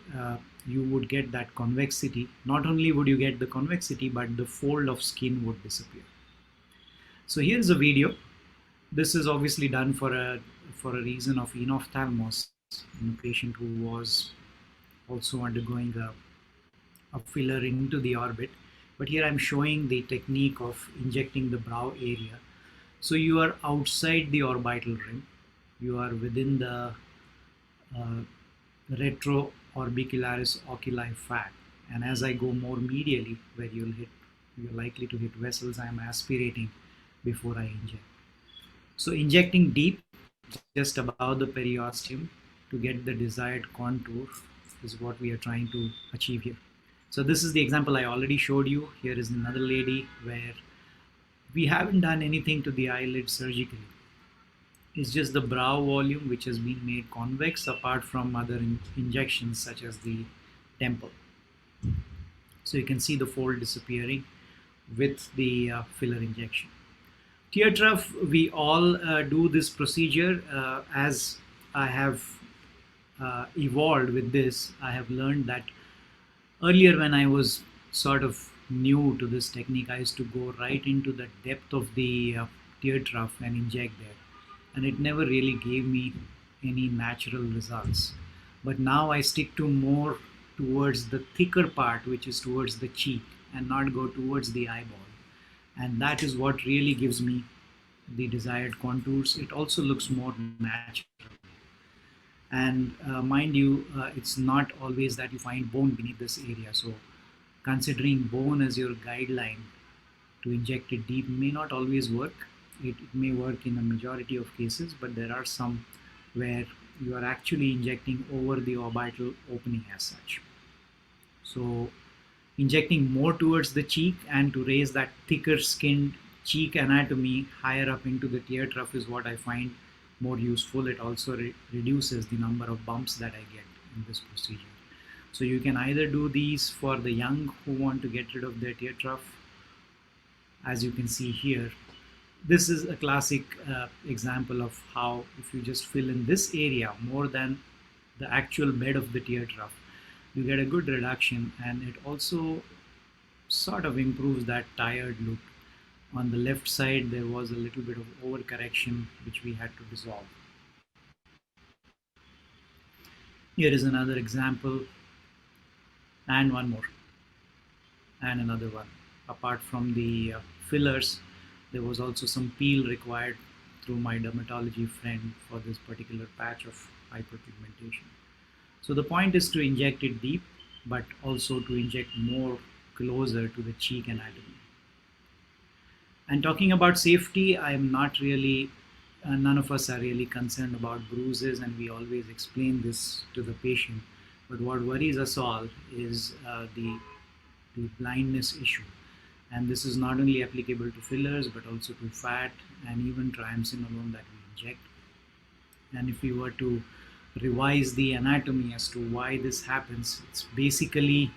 you would get that convexity. Not only would you get the convexity, but the fold of skin would disappear. So here's a video. This is obviously done for a reason of enophthalmos in a patient who was also undergoing a filler into the orbit. But here I'm showing the technique of injecting the brow area. So you are outside the orbital rim. You are within the retroorbicularis oculi fat, and as I go more medially, where you're likely to hit vessels, I'm aspirating before I inject. So injecting deep, just above the periosteum, to get the desired contour is what we are trying to achieve here. So this is the example I already showed you. Here is another lady where we haven't done anything to the eyelid surgically. It's just the brow volume which has been made convex, apart from other injections such as the temple. So you can see the fold disappearing with the filler injection. Tear trough, we all do this procedure. As I have evolved with this, I have learned that earlier when I was sort of new to this technique, I used to go right into the depth of the tear trough and inject there. And it never really gave me any natural results. But now I stick to more towards the thicker part, which is towards the cheek, and not go towards the eyeball. And that is what really gives me the desired contours. It also looks more natural. And mind you, it's not always that you find bone beneath this area. So considering bone as your guideline to inject it deep may not always work. It may work in a majority of cases, but there are some where you are actually injecting over the orbital opening as such. So injecting more towards the cheek and to raise that thicker skinned cheek anatomy higher up into the tear trough is what I find more useful. It also reduces the number of bumps that I get in this procedure. So you can either do these for the young who want to get rid of their tear trough. As you can see here, this is a classic example of how if you just fill in this area more than the actual bed of the tear trough, you get a good reduction, and it also sort of improves that tired look. On the left side, there was a little bit of overcorrection which we had to resolve. Here is another example, and one more, and another one. Apart from the fillers, there was also some peel required through my dermatology friend for this particular patch of hyperpigmentation. So the point is to inject it deep, but also to inject more closer to the cheek anatomy. And talking about safety, I am not really, none of us are really concerned about bruises, and we always explain this to the patient. But what worries us all is the blindness issue. And this is not only applicable to fillers, but also to fat and even triamcinolone that we inject. And if we were to revise the anatomy as to why this happens, it's basically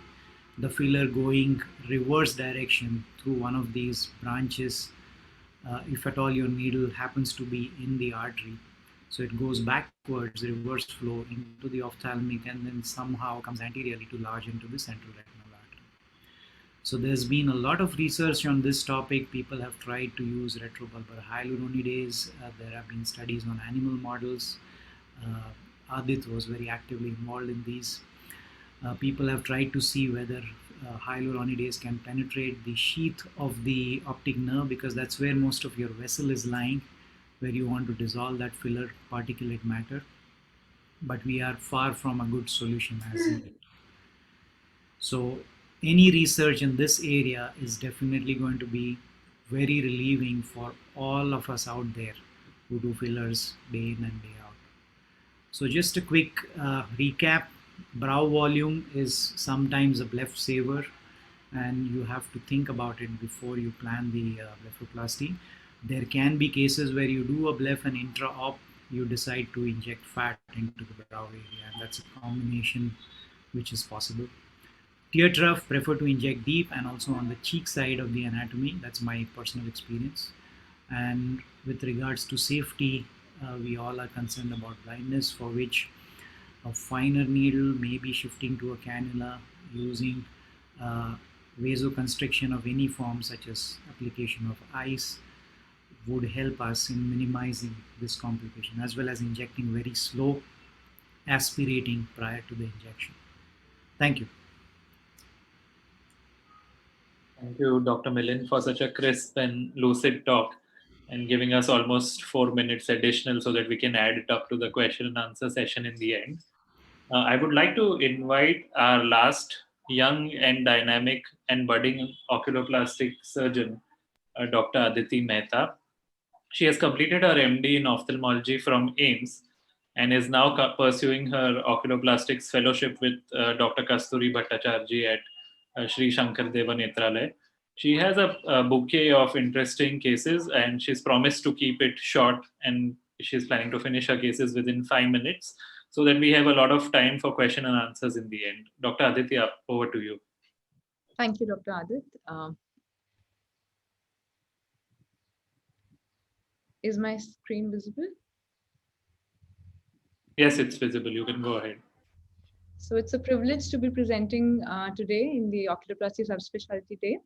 the filler going reverse direction through one of these branches, if at all your needle happens to be in the artery. So it goes backwards, reverse flow into the ophthalmic, and then somehow comes anteriorly to lodge into the central retinal artery. So there's been a lot of research on this topic. People have tried to use retrobulbar hyaluronidase. There have been studies on animal models. Adit was very actively involved in these. People have tried to see whether hyaluronidase can penetrate the sheath of the optic nerve, because that's where most of your vessel is lying, where you want to dissolve that filler particulate matter. But we are far from a good solution as yet. So any research in this area is definitely going to be very relieving for all of us out there who do fillers day in and day out. So just a quick recap. Brow volume is sometimes a bleph saver, and you have to think about it before you plan the blepharoplasty. There can be cases where you do a bleph and intra-op, you decide to inject fat into the brow area, and that's a combination which is possible. Tear trough, prefer to inject deep and also on the cheek side of the anatomy. That's my personal experience. And with regards to safety, we all are concerned about blindness, for which a finer needle, maybe shifting to a cannula, using vasoconstriction of any form such as application of ice would help us in minimizing this complication, as well as injecting very slow, aspirating prior to the injection. Thank you. Thank you, Dr. Milind, for such a crisp and lucid talk and giving us almost 4 minutes additional so that we can add it up to the question and answer session in the end. I would like to invite our last young and dynamic and budding oculoplastic surgeon, Dr. Aditi Mehta. She has completed her MD in ophthalmology from AIIMS and is now pursuing her oculoplastics fellowship with Dr. Kasturi Bhattacharjee at Sri Shankar Deva Netralaya. She has a bouquet of interesting cases, and she's promised to keep it short, and she's planning to finish her cases within 5 minutes so that we have a lot of time for question and answers in the end. Dr. Aditya, over to you. Thank you, Dr. Adit. Is my screen visible? Yes, it's visible. You can go ahead. So it's a privilege to be presenting today in the Oculoplasty Subspecialty Day.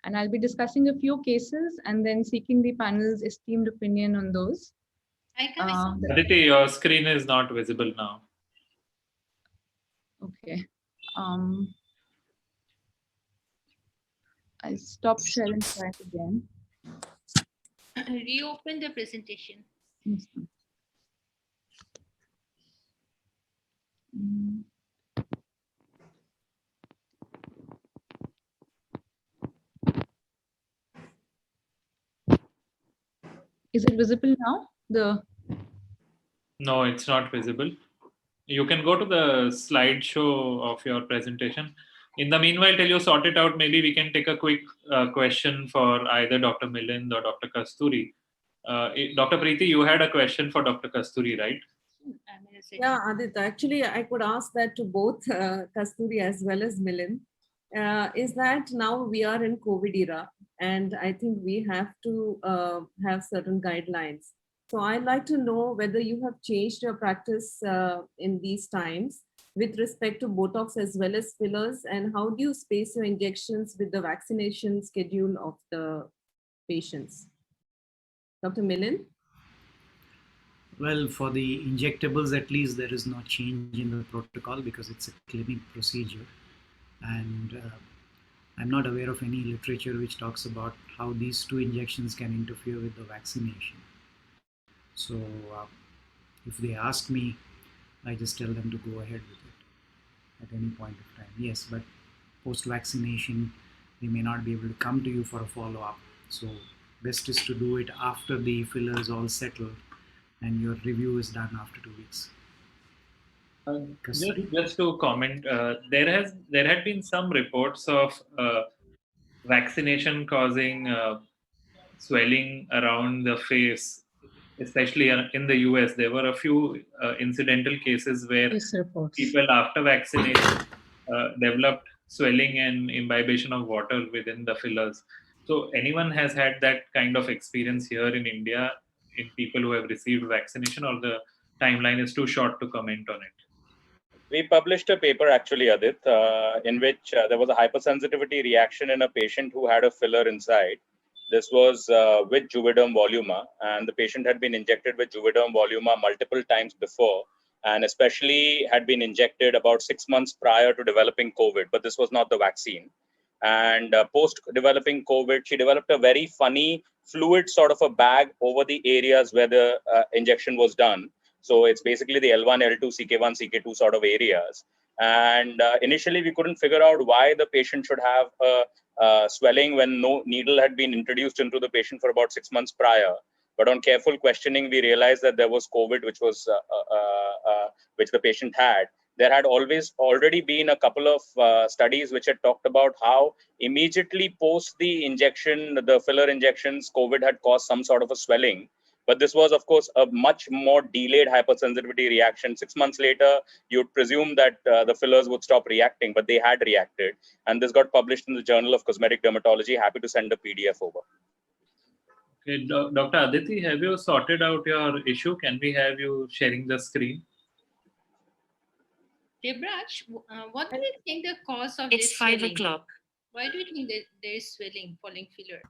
And I'll be discussing a few cases and then seeking the panel's esteemed opinion on those. Aditi, your screen is not visible now. Okay. I'll stop share and try it again. Reopen the presentation. Yes. Is it visible now? No, it's not visible. You can go to the slideshow of your presentation. In the meanwhile, till you sort it out, maybe we can take a quick question for either Dr. Milind or Dr. Kasturi. Dr. Preeti, you had a question for Dr. Kasturi, right? Yeah, Adit, actually, I could ask that to both Kasturi as well as Milind. Is that now we are in COVID era, and I think we have to have certain guidelines. So I'd like to know whether you have changed your practice in these times with respect to Botox as well as fillers, and how do you space your injections with the vaccination schedule of the patients? Dr. Milind? Well, for the injectables, at least, there is no change in the protocol because it's a clinic procedure. And I'm not aware of any literature which talks about how these two injections can interfere with the vaccination. So if they ask me, I just tell them to go ahead with it at any point of time. Yes, but post-vaccination, they may not be able to come to you for a follow-up. So best is to do it after the fillers all settle and your review is done after 2 weeks. Just to comment, there had been some reports of vaccination causing swelling around the face, especially in the US. There were a few incidental cases where people after vaccination developed swelling and imbibition of water within the fillers. So anyone has had that kind of experience here in India in people who have received vaccination, or the timeline is too short to comment on it? We published a paper actually, Adit, in which there was a hypersensitivity reaction in a patient who had a filler inside. This was with Juvederm Voluma, and the patient had been injected with Juvederm Voluma multiple times before, and especially had been injected about 6 months prior to developing COVID, but this was not the vaccine. And post-developing COVID, she developed a very funny fluid sort of a bag over the areas where the injection was done. So it's basically the L1, L2, CK1, CK2 sort of areas. And initially, we couldn't figure out why the patient should have swelling when no needle had been introduced into the patient for about 6 months prior. But on careful questioning, we realized that there was COVID, which the patient had. There had already been a couple of studies which had talked about how immediately post the injection, the filler injections, COVID had caused some sort of a swelling. But this was, of course, a much more delayed hypersensitivity reaction. 6 months later, you'd presume that the fillers would stop reacting, but they had reacted. And this got published in the Journal of Cosmetic Dermatology. Happy to send a PDF over. Okay, Dr. Aditi, have you sorted out your issue? Can we have you sharing the screen? Debraj, what do you think the cause of It's this 5 swelling? o'clock. Why do you think that there is swelling following filler?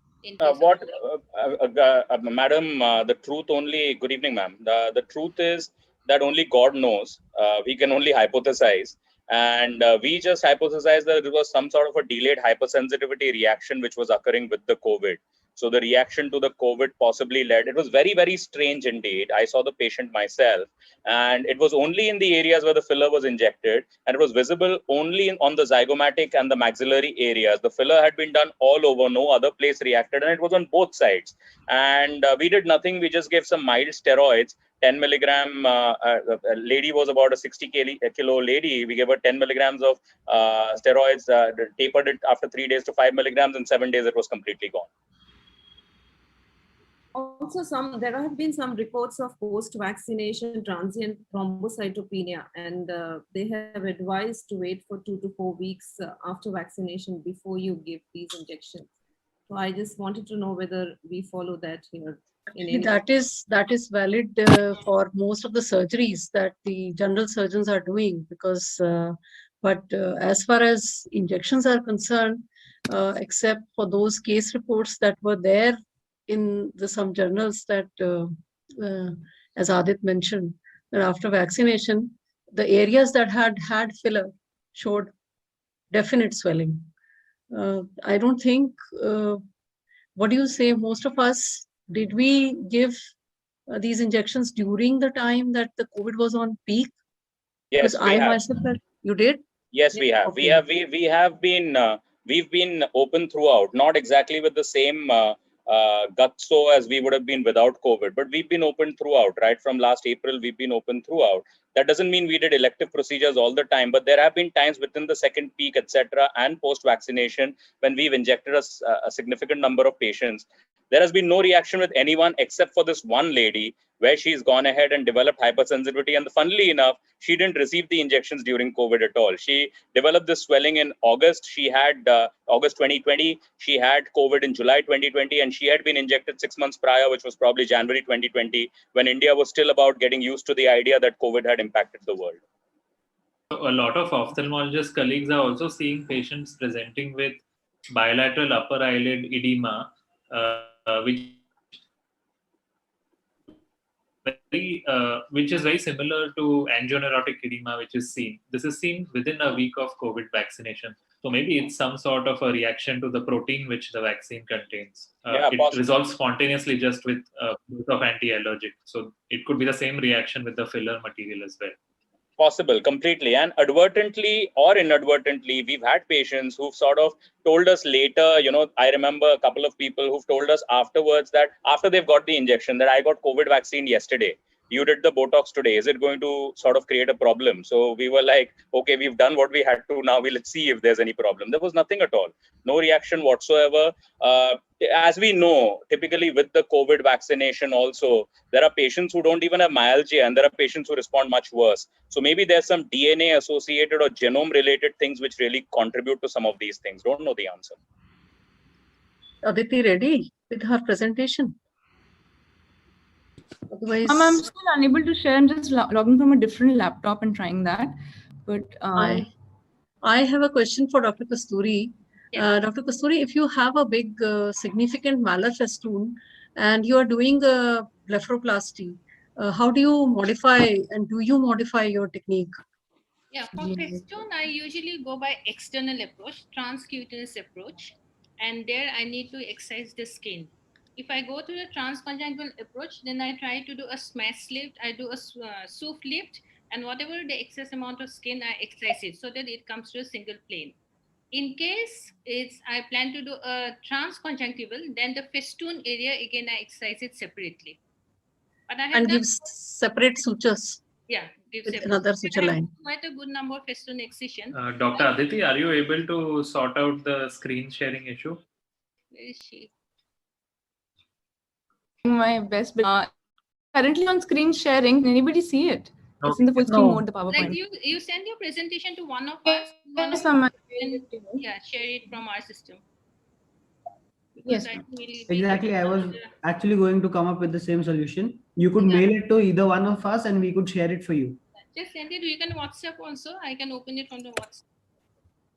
Madam, the truth only, good evening, ma'am. The truth is that only God knows. We can only hypothesize. And we just hypothesized that it was some sort of a delayed hypersensitivity reaction which was occurring with the COVID. So the reaction to the COVID possibly led. It was very, very strange indeed. I saw the patient myself, and it was only in the areas where the filler was injected, and it was visible only on the zygomatic and the maxillary areas. The filler had been done all over, no other place reacted, and it was on both sides. And we did nothing. We just gave some mild steroids. 10 milligram, a lady was about a 60 kilo lady. We gave her 10 milligrams of steroids, tapered it after 3 days to 5 milligrams. In 7 days, it was completely gone. Also, there have been some reports of post-vaccination transient thrombocytopenia, and they have advised to wait for 2 to 4 weeks after vaccination before you give these injections. So I just wanted to know whether we follow that here. That is valid for most of the surgeries that the general surgeons are doing, because as far as injections are concerned, except for those case reports that were there in some journals that, as Adit mentioned, that after vaccination, the areas that had filler showed definite swelling. I don't think, what do you say, most of us, did we give these injections during the time that the COVID was on peak? Yes, because myself, you did? Yes, we have. Okay. We've been open throughout, not exactly with the same gutso as we would have been without COVID, but we've been open throughout, right? From last April, we've been open throughout. That doesn't mean we did elective procedures all the time, but there have been times within the second peak, etc., and post-vaccination when we've injected a significant number of patients. There has been no reaction with anyone except for this one lady, where she's gone ahead and developed hypersensitivity. And funnily enough, she didn't receive the injections during COVID at all. She developed this swelling in August. She had August 2020. She had COVID in July 2020, and she had been injected 6 months prior, which was probably January 2020, when India was still about getting used to the idea that COVID had impacted the world. A lot of ophthalmologist colleagues are also seeing patients presenting with bilateral upper eyelid edema, which is very similar to angioneurotic edema, which is seen. This is seen within a week of COVID vaccination. So maybe it's some sort of a reaction to the protein which the vaccine contains. It resolves spontaneously just with use of anti-allergic. So it could be the same reaction with the filler material as well. Possible, completely. And advertently or inadvertently, we've had patients who've sort of told us later, I remember a couple of people who've told us afterwards that after they've got the injection, that I got COVID vaccine yesterday. You did the Botox today. Is it going to sort of create a problem? So we were like, okay, we've done what we had to. Now let's see if there's any problem. There was nothing at all. No reaction whatsoever. As we know, typically with the COVID vaccination also, there are patients who don't even have myalgia, and there are patients who respond much worse. So maybe there's some DNA associated or genome related things which really contribute to some of these things. Don't know the answer. Aditi, ready with her presentation? Otherwise, I'm still unable to share. I'm just logging from a different laptop and trying that. But I have a question for Dr. Kasturi. Dr. Kasturi, if you have a big, significant malar festoon and you are doing a blepharoplasty, how do you modify, and do you modify your technique? Yeah, for festoon, I usually go by external approach, transcutaneous approach, and there I need to excise the skin. If I go to the transconjunctival approach, then I try to do a smash lift. I do a SOOF lift and whatever the excess amount of skin, I excise it so that it comes to a single plane. In case I plan to do a transconjunctival, then the festoon area, again, I excise it separately. But I have And done, gives separate sutures yeah, gives with separate. another I suture have line. quite a good number of festoon excision. Dr. Aditi, are you able to sort out the screen sharing issue? Where is she? My best. Currently on screen sharing, can anybody see it? It's in the full screen No. mode, the PowerPoint. Like you send your presentation to one of us, Yes, ma'am. and share it from our system. Yes, I ma'am. think we'll- Exactly. I was actually going to come up with the same solution. You could Yeah. mail it to either one of us and we could share it for you. Just send it. You can WhatsApp also. I can open it from the WhatsApp.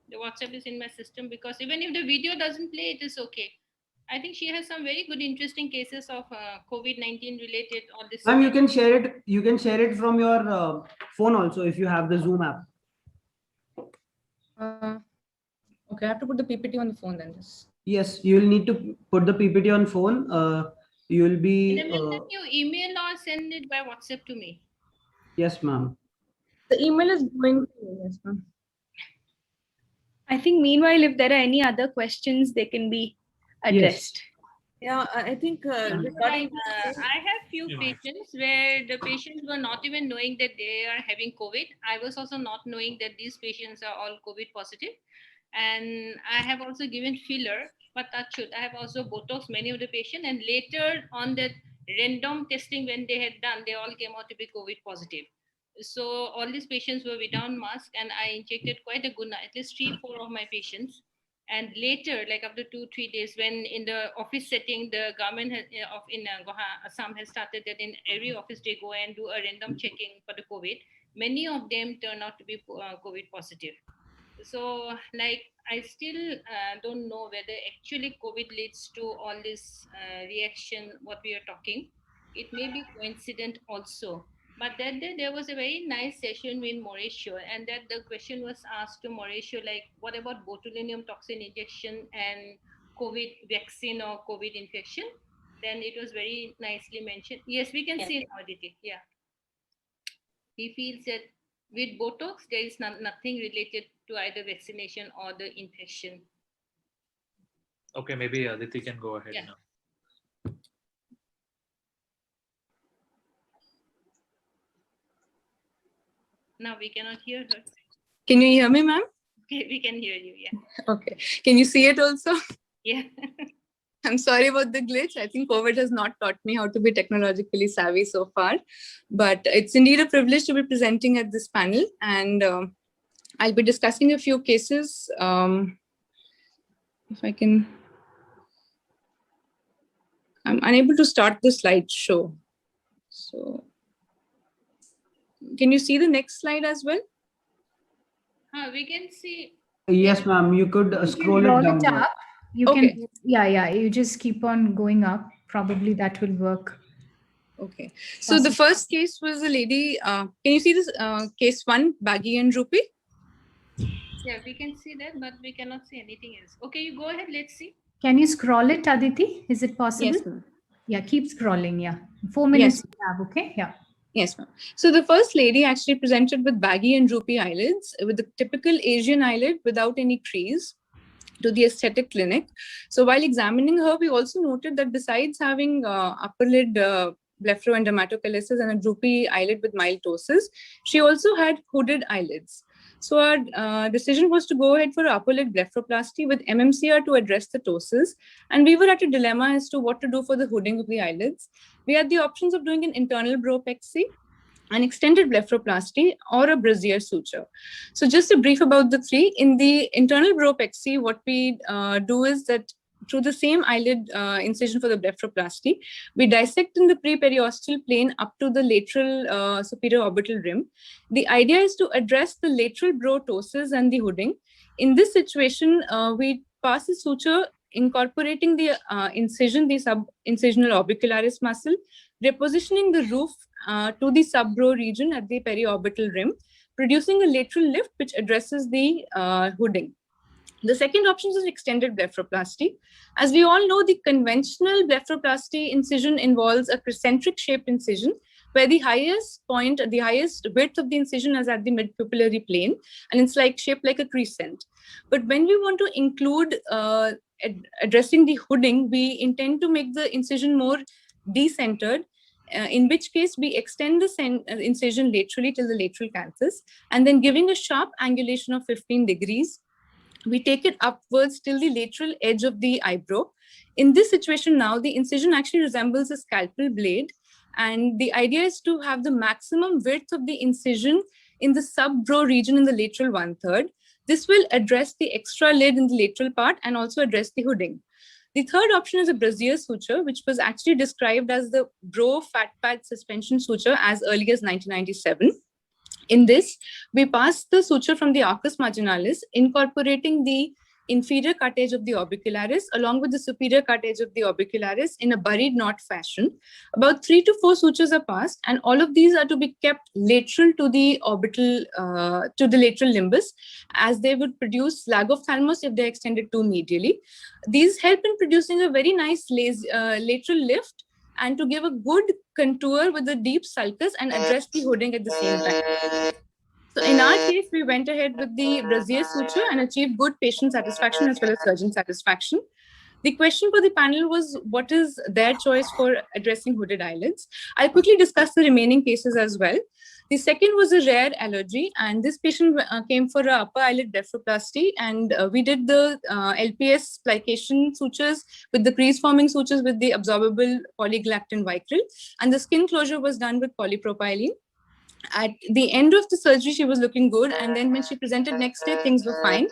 The WhatsApp is in my system, because even if the video doesn't play, it is okay. I think she has some very good, interesting cases of COVID-19 related. All this. Ma'am, you can share it. You can share it from your phone also if you have the Zoom app. Okay, I have to put the PPT on the phone then. Yes, you will need to put the PPT on phone. You will In be. the meantime, you email or send it by WhatsApp to me. Yes, ma'am. The email is going to you, yes, ma'am. I think meanwhile, if there are any other questions, they can be addressed. Yeah, I think regarding I have few patients where the patients were not even knowing that they are having COVID. I was also not knowing that these patients are all COVID positive. And I have also given filler, but touch wood, I have also Botox many of the patients. And later on that random testing when they had done, they all came out to be COVID positive. So all these patients were without mask, and I injected quite a good, at least 3-4 of my patients. And later, like after 2-3 days, when in the office setting, the government has, in Assam has started that in every office they go and do a random checking for the COVID. Many of them turn out to be COVID positive. So like I still don't know whether actually COVID leads to all this reaction, what we are talking. It may be coincident also. But that day there was a very nice session with Mauricio, and that the question was asked to Mauricio, like, what about botulinum toxin injection and COVID vaccine or COVID infection? Then it was very nicely mentioned. Yes, we can see now, Aditi. Yeah. He feels that with Botox, there is nothing related to either vaccination or the infection. Okay, maybe Aditi can go ahead Yeah. now. Now we cannot hear her. Can you hear me, ma'am? Okay, we can hear you. Yeah. Okay. Can you see it also? Yeah. I'm sorry about the glitch. I think COVID has not taught me how to be technologically savvy so far, but it's indeed a privilege to be presenting at this panel, and I'll be discussing a few cases. If I can, I'm unable to start the slideshow. So, can you see the next slide as well? We can see. Yes, ma'am. You could scroll it down. Up. You Okay. can, yeah. You just keep on going up. Probably that will work. Okay. So the first case was a lady. Can you see this case 1, Baggy and Rupi? Yeah, we can see that, but we cannot see anything else. Okay, you go ahead. Let's see. Can you scroll it, Aditi? Is it possible? Yes, ma'am. Yeah, keep scrolling. Yeah. 4 minutes you have, okay? Yeah. Yes, ma'am. So the first lady actually presented with baggy and droopy eyelids with the typical Asian eyelid without any crease to the aesthetic clinic. So while examining her, we also noted that besides having upper lid blepharo and dermatochalasis and a droopy eyelid with mild ptosis, she also had hooded eyelids. So our decision was to go ahead for upper lid blepharoplasty with MMCR to address the ptosis. And we were at a dilemma as to what to do for the hooding of the eyelids. We had the options of doing an internal bropexy, an extended blepharoplasty, or a brassiere suture. So just a brief about the three. In the internal bropexy, what we do is that through the same eyelid incision for the blepharoplasty, we dissect in the pre-periosteal plane up to the lateral superior orbital rim. The idea is to address the lateral brow ptosis and the hooding. In this situation, we pass a suture incorporating the incision, the sub-incisional orbicularis muscle, repositioning the roof to the subbrow region at the periorbital rim, producing a lateral lift which addresses the hooding. The second option is extended blepharoplasty. As we all know, the conventional blepharoplasty incision involves a concentric shaped incision where the highest point, the highest width of the incision is at the mid-pupillary plane, and it's like shaped like a crescent. But when we want to include addressing the hooding, we intend to make the incision more decentered, in which case we extend the incision laterally till the lateral canthus, and then giving a sharp angulation of 15 degrees, we take it upwards till the lateral edge of the eyebrow. In this situation now, the incision actually resembles a scalpel blade, and the idea is to have the maximum width of the incision in the sub-brow region in the lateral 1/3. This will address the extra lid in the lateral part and also address the hooding. The third option is a brassiere suture, which was actually described as the brow fat pad suspension suture as early as 1997. In this, we pass the suture from the arcus marginalis, incorporating the inferior cuttage of the orbicularis along with the superior cuttage of the orbicularis in a buried knot fashion. About 3 to 4 sutures are passed, and all of these are to be kept lateral to the orbital, to the lateral limbus, as they would produce lagophthalmos if they extended too medially. These help in producing a very nice lateral lift, and to give a good contour with the deep sulcus and address the hooding at the same time. So in our case, we went ahead with the brassiere suture and achieved good patient satisfaction as well as surgeon satisfaction. The question for the panel was, what is their choice for addressing hooded eyelids? I'll quickly discuss the remaining cases as well. The second was a rare allergy, and this patient came for an upper eyelid blepharoplasty, and we did the LPS plication sutures with the crease-forming sutures with the absorbable polygalactin Vicryl, and the skin closure was done with polypropylene. At the end of the surgery, she was looking good, and then when she presented next day, things were fine.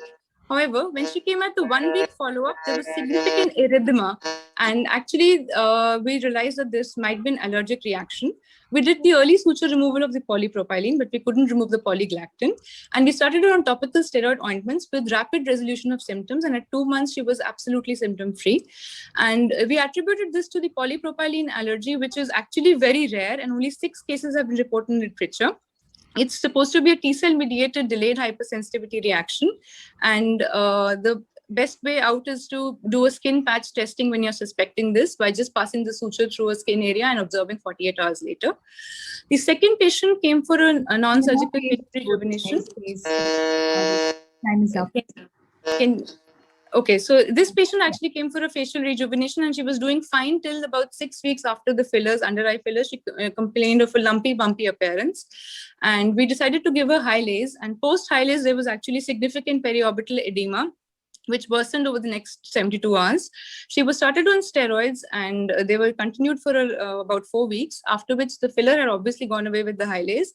However, when she came at the 1-week follow-up, there was significant erythema, and actually we realized that this might be an allergic reaction. We did the early suture removal of the polypropylene, but we couldn't remove the polygalactin, and we started her on topical steroid ointments with rapid resolution of symptoms, and at 2 months, she was absolutely symptom-free. And we attributed this to the polypropylene allergy, which is actually very rare, and only 6 cases have been reported in literature. It's supposed to be a T-cell mediated delayed hypersensitivity reaction. And the best way out is to do a skin patch testing when you're suspecting this by just passing the suture through a skin area and observing 48 hours later. The second patient came for a non-surgical rejuvenation. Time is up. Okay, so this patient actually came for a facial rejuvenation, and she was doing fine till about 6 weeks after the fillers, under eye fillers. She complained of a lumpy, bumpy appearance, and we decided to give her Hyalase. And post Hyalase, there was actually significant periorbital edema, which worsened over the next 72 hours. She was started on steroids, and they were continued for about 4 weeks, after which the filler had obviously gone away with the Hyalase,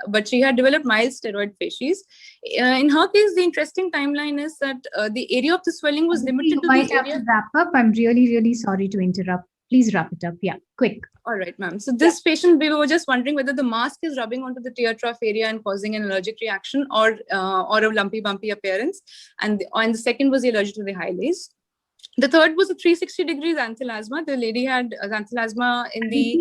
but she had developed mild steroid facies. In her case, the interesting timeline is that the area of the swelling was limited to the might have area. to wrap up. I'm really, really sorry to interrupt. Please wrap it up. Yeah, quick. All right, ma'am. So this patient, we were just wondering whether the mask is rubbing onto the tear trough area and causing an allergic reaction, or a lumpy, bumpy appearance. And the second was the allergy to the Hyalase. The third was a 360-degree xanthelasma. The lady had xanthelasma in the...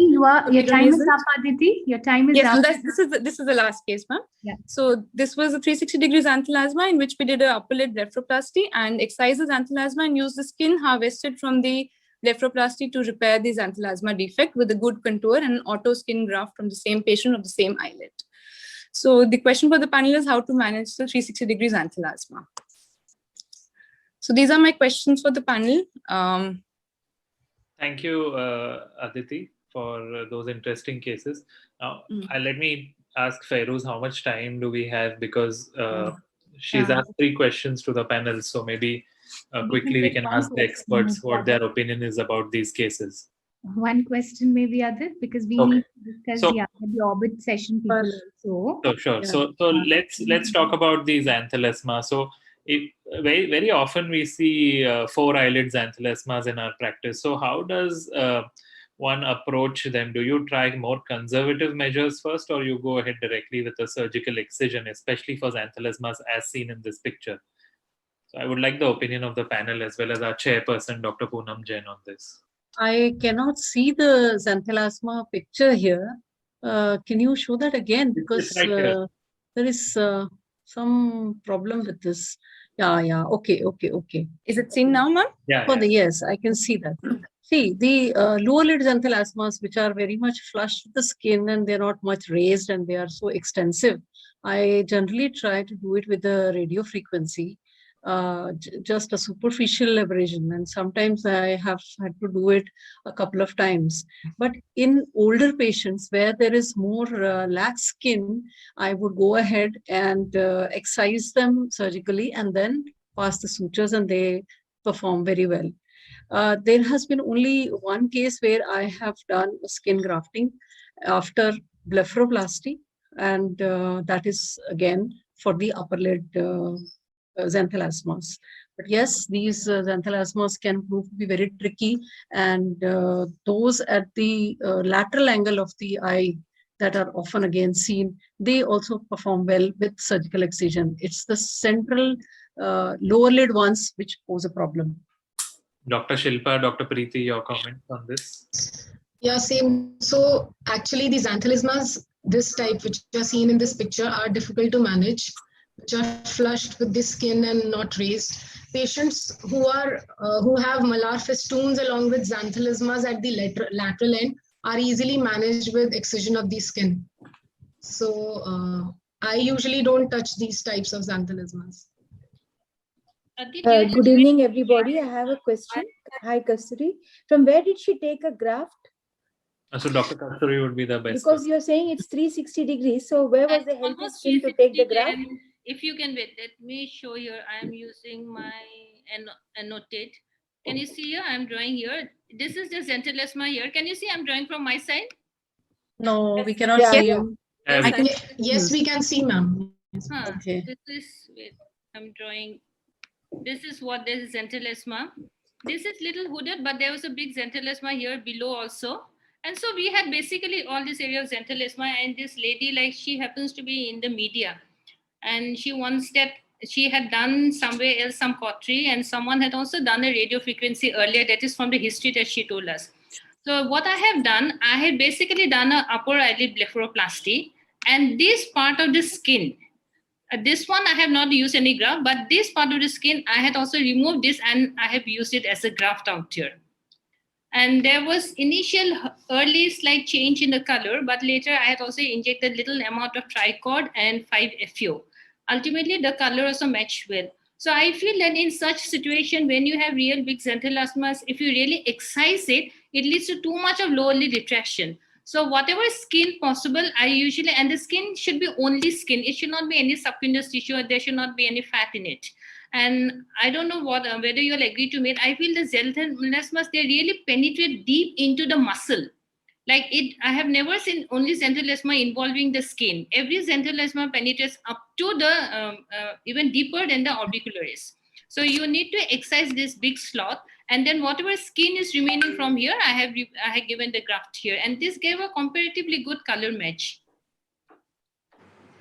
Your time is up, Aditi. Your time is up. Yes, this is the last case, ma'am. Yeah. So this was a 360-degree xanthelasma in which we did a upper lid blepharoplasty and excised the xanthelasma and used the skin harvested from the blepharoplasty to repair the xanthelasma defect with a good contour and an auto skin graft from the same patient of the same eyelid. So the question for the panel is how to manage the 360-degree xanthelasma. So these are my questions for the panel. Thank you, Aditi, for those interesting cases. Now, let me ask Feroz, how much time do we have? Because she's asked 3 questions to the panel. So maybe quickly we can ask the experts what their opinion is about these cases. One question maybe, Adit, because we need to discuss the orbit session people also. So sure. So let's talk about the xanthelasma. So very often we see 4 eyelid xanthelasmas in our practice. So how does one approach them? Do you try more conservative measures first, or you go ahead directly with a surgical excision, especially for xanthelasmas as seen in this picture? So I would like the opinion of the panel as well as our chairperson, Dr. Poonam Jain, on this. I cannot see the xanthelasma picture here. Can you show that again? Because there is some problem with this. Yeah. Okay. Is it seen now, ma'am? Yeah. Yes, I can see that. See, the lower lid xanthelasmas, which are very much flush with the skin and they're not much raised and they are so extensive, I generally try to do it with the radio frequency, just a superficial abrasion. And sometimes I have had to do it a couple of times. But in older patients where there is more lax skin, I would go ahead and excise them surgically and then pass the sutures and they perform very well. There has been only one case where I have done skin grafting after blepharoplasty, and that is again for the upper lid xanthelasmas. But yes, these xanthelasmas can prove to be very tricky, and those at the lateral angle of the eye that are often again seen, they also perform well with surgical excision. It's the central lower lid ones which pose a problem. Dr. Shilpa, Dr. Preeti, your comments on this? Yeah, same. So actually these xanthelasmas, this type which are seen in this picture are difficult to manage, which are flushed with the skin and not raised. Patients who have malar festoons along with xanthelasmas at the lateral end are easily managed with excision of the skin. So I usually don't touch these types of xanthelasmas. Good evening, everybody. I have a question. Hi, Kasturi. From where did she take a graft? So Dr. Kasturi would be the best. Because you're saying it's 360 degrees. So where was the healthy skin to take the graft? If you can wait, let me show here. I am using my annotate. Can you see here? I'm drawing here. This is the xanthelasma here. Can you see I'm drawing from my side? No, we cannot see you. Yes, we can see, ma'am. Okay. This is, wait, I'm drawing. This is what this is xanthelasma. This is little hooded, but there was a big xanthelasma here below also. And so we had basically all this area of xanthelasma, and this lady, like, she happens to be in the media. And she she had done somewhere else some cautery, and someone had also done a radio frequency earlier. That is from the history that she told us. So what I have done, I had basically done an upper eyelid blepharoplasty, and this part of the skin, this one I have not used any graft, but this part of the skin, I had also removed this and I have used it as a graft out here. And there was initial early slight change in the color, but later I had also injected little amount of tricord and 5-FU. Ultimately, the color also matched well. So I feel that in such situation, when you have real big xanthelasmas, if you really excise it, it leads to too much of lower lid retraction. So whatever skin possible, I usually, and the skin should be only skin. It should not be any subcutaneous tissue, or there should not be any fat in it. And I don't know whether you'll agree to me. I feel the xanthelasmas, they really penetrate deep into the muscle. Like it, I have never seen only xanthelasma involving the skin. Every xanthelasma penetrates up to the, even deeper than the orbicularis. So you need to excise this big slot, and then whatever skin is remaining from here, I have given the graft here, and this gave a comparatively good color match.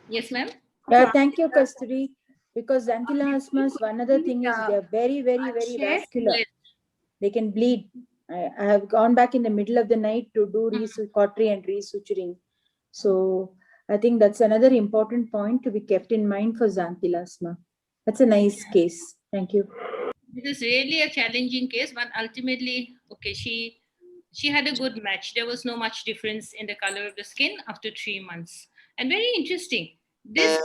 Yes, ma'am. Thank you, Kasturi. Because xanthelasmas, one other thing is they are very, very, very vascular. They can bleed. I have gone back in the middle of the night to do cautery and resuturing. So I think that's another important point to be kept in mind for xanthelasma. That's a nice case. Thank you. This is really a challenging case, but ultimately, okay, she had a good match. There was no much difference in the color of the skin after 3 months. And very interesting, this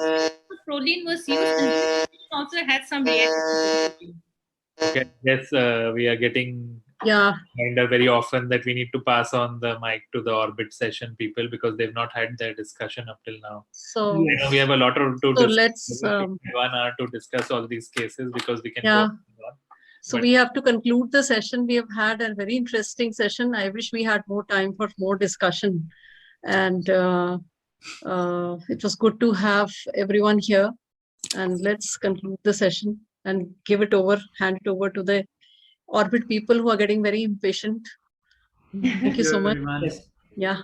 proline was used and also had some reaction. Okay, yes, we are getting kind of very often that we need to pass on the mic to the orbit session people because they've not had their discussion up till now. So I know we have a lot to so let's 1 hour to discuss all these cases because we can go on. So we have to conclude the session. We have had a very interesting session. I wish we had more time for more discussion. And it was good to have everyone here. And let's conclude the session and hand it over to the orbit people who are getting very impatient. Thank you so much. Everyone. Yeah.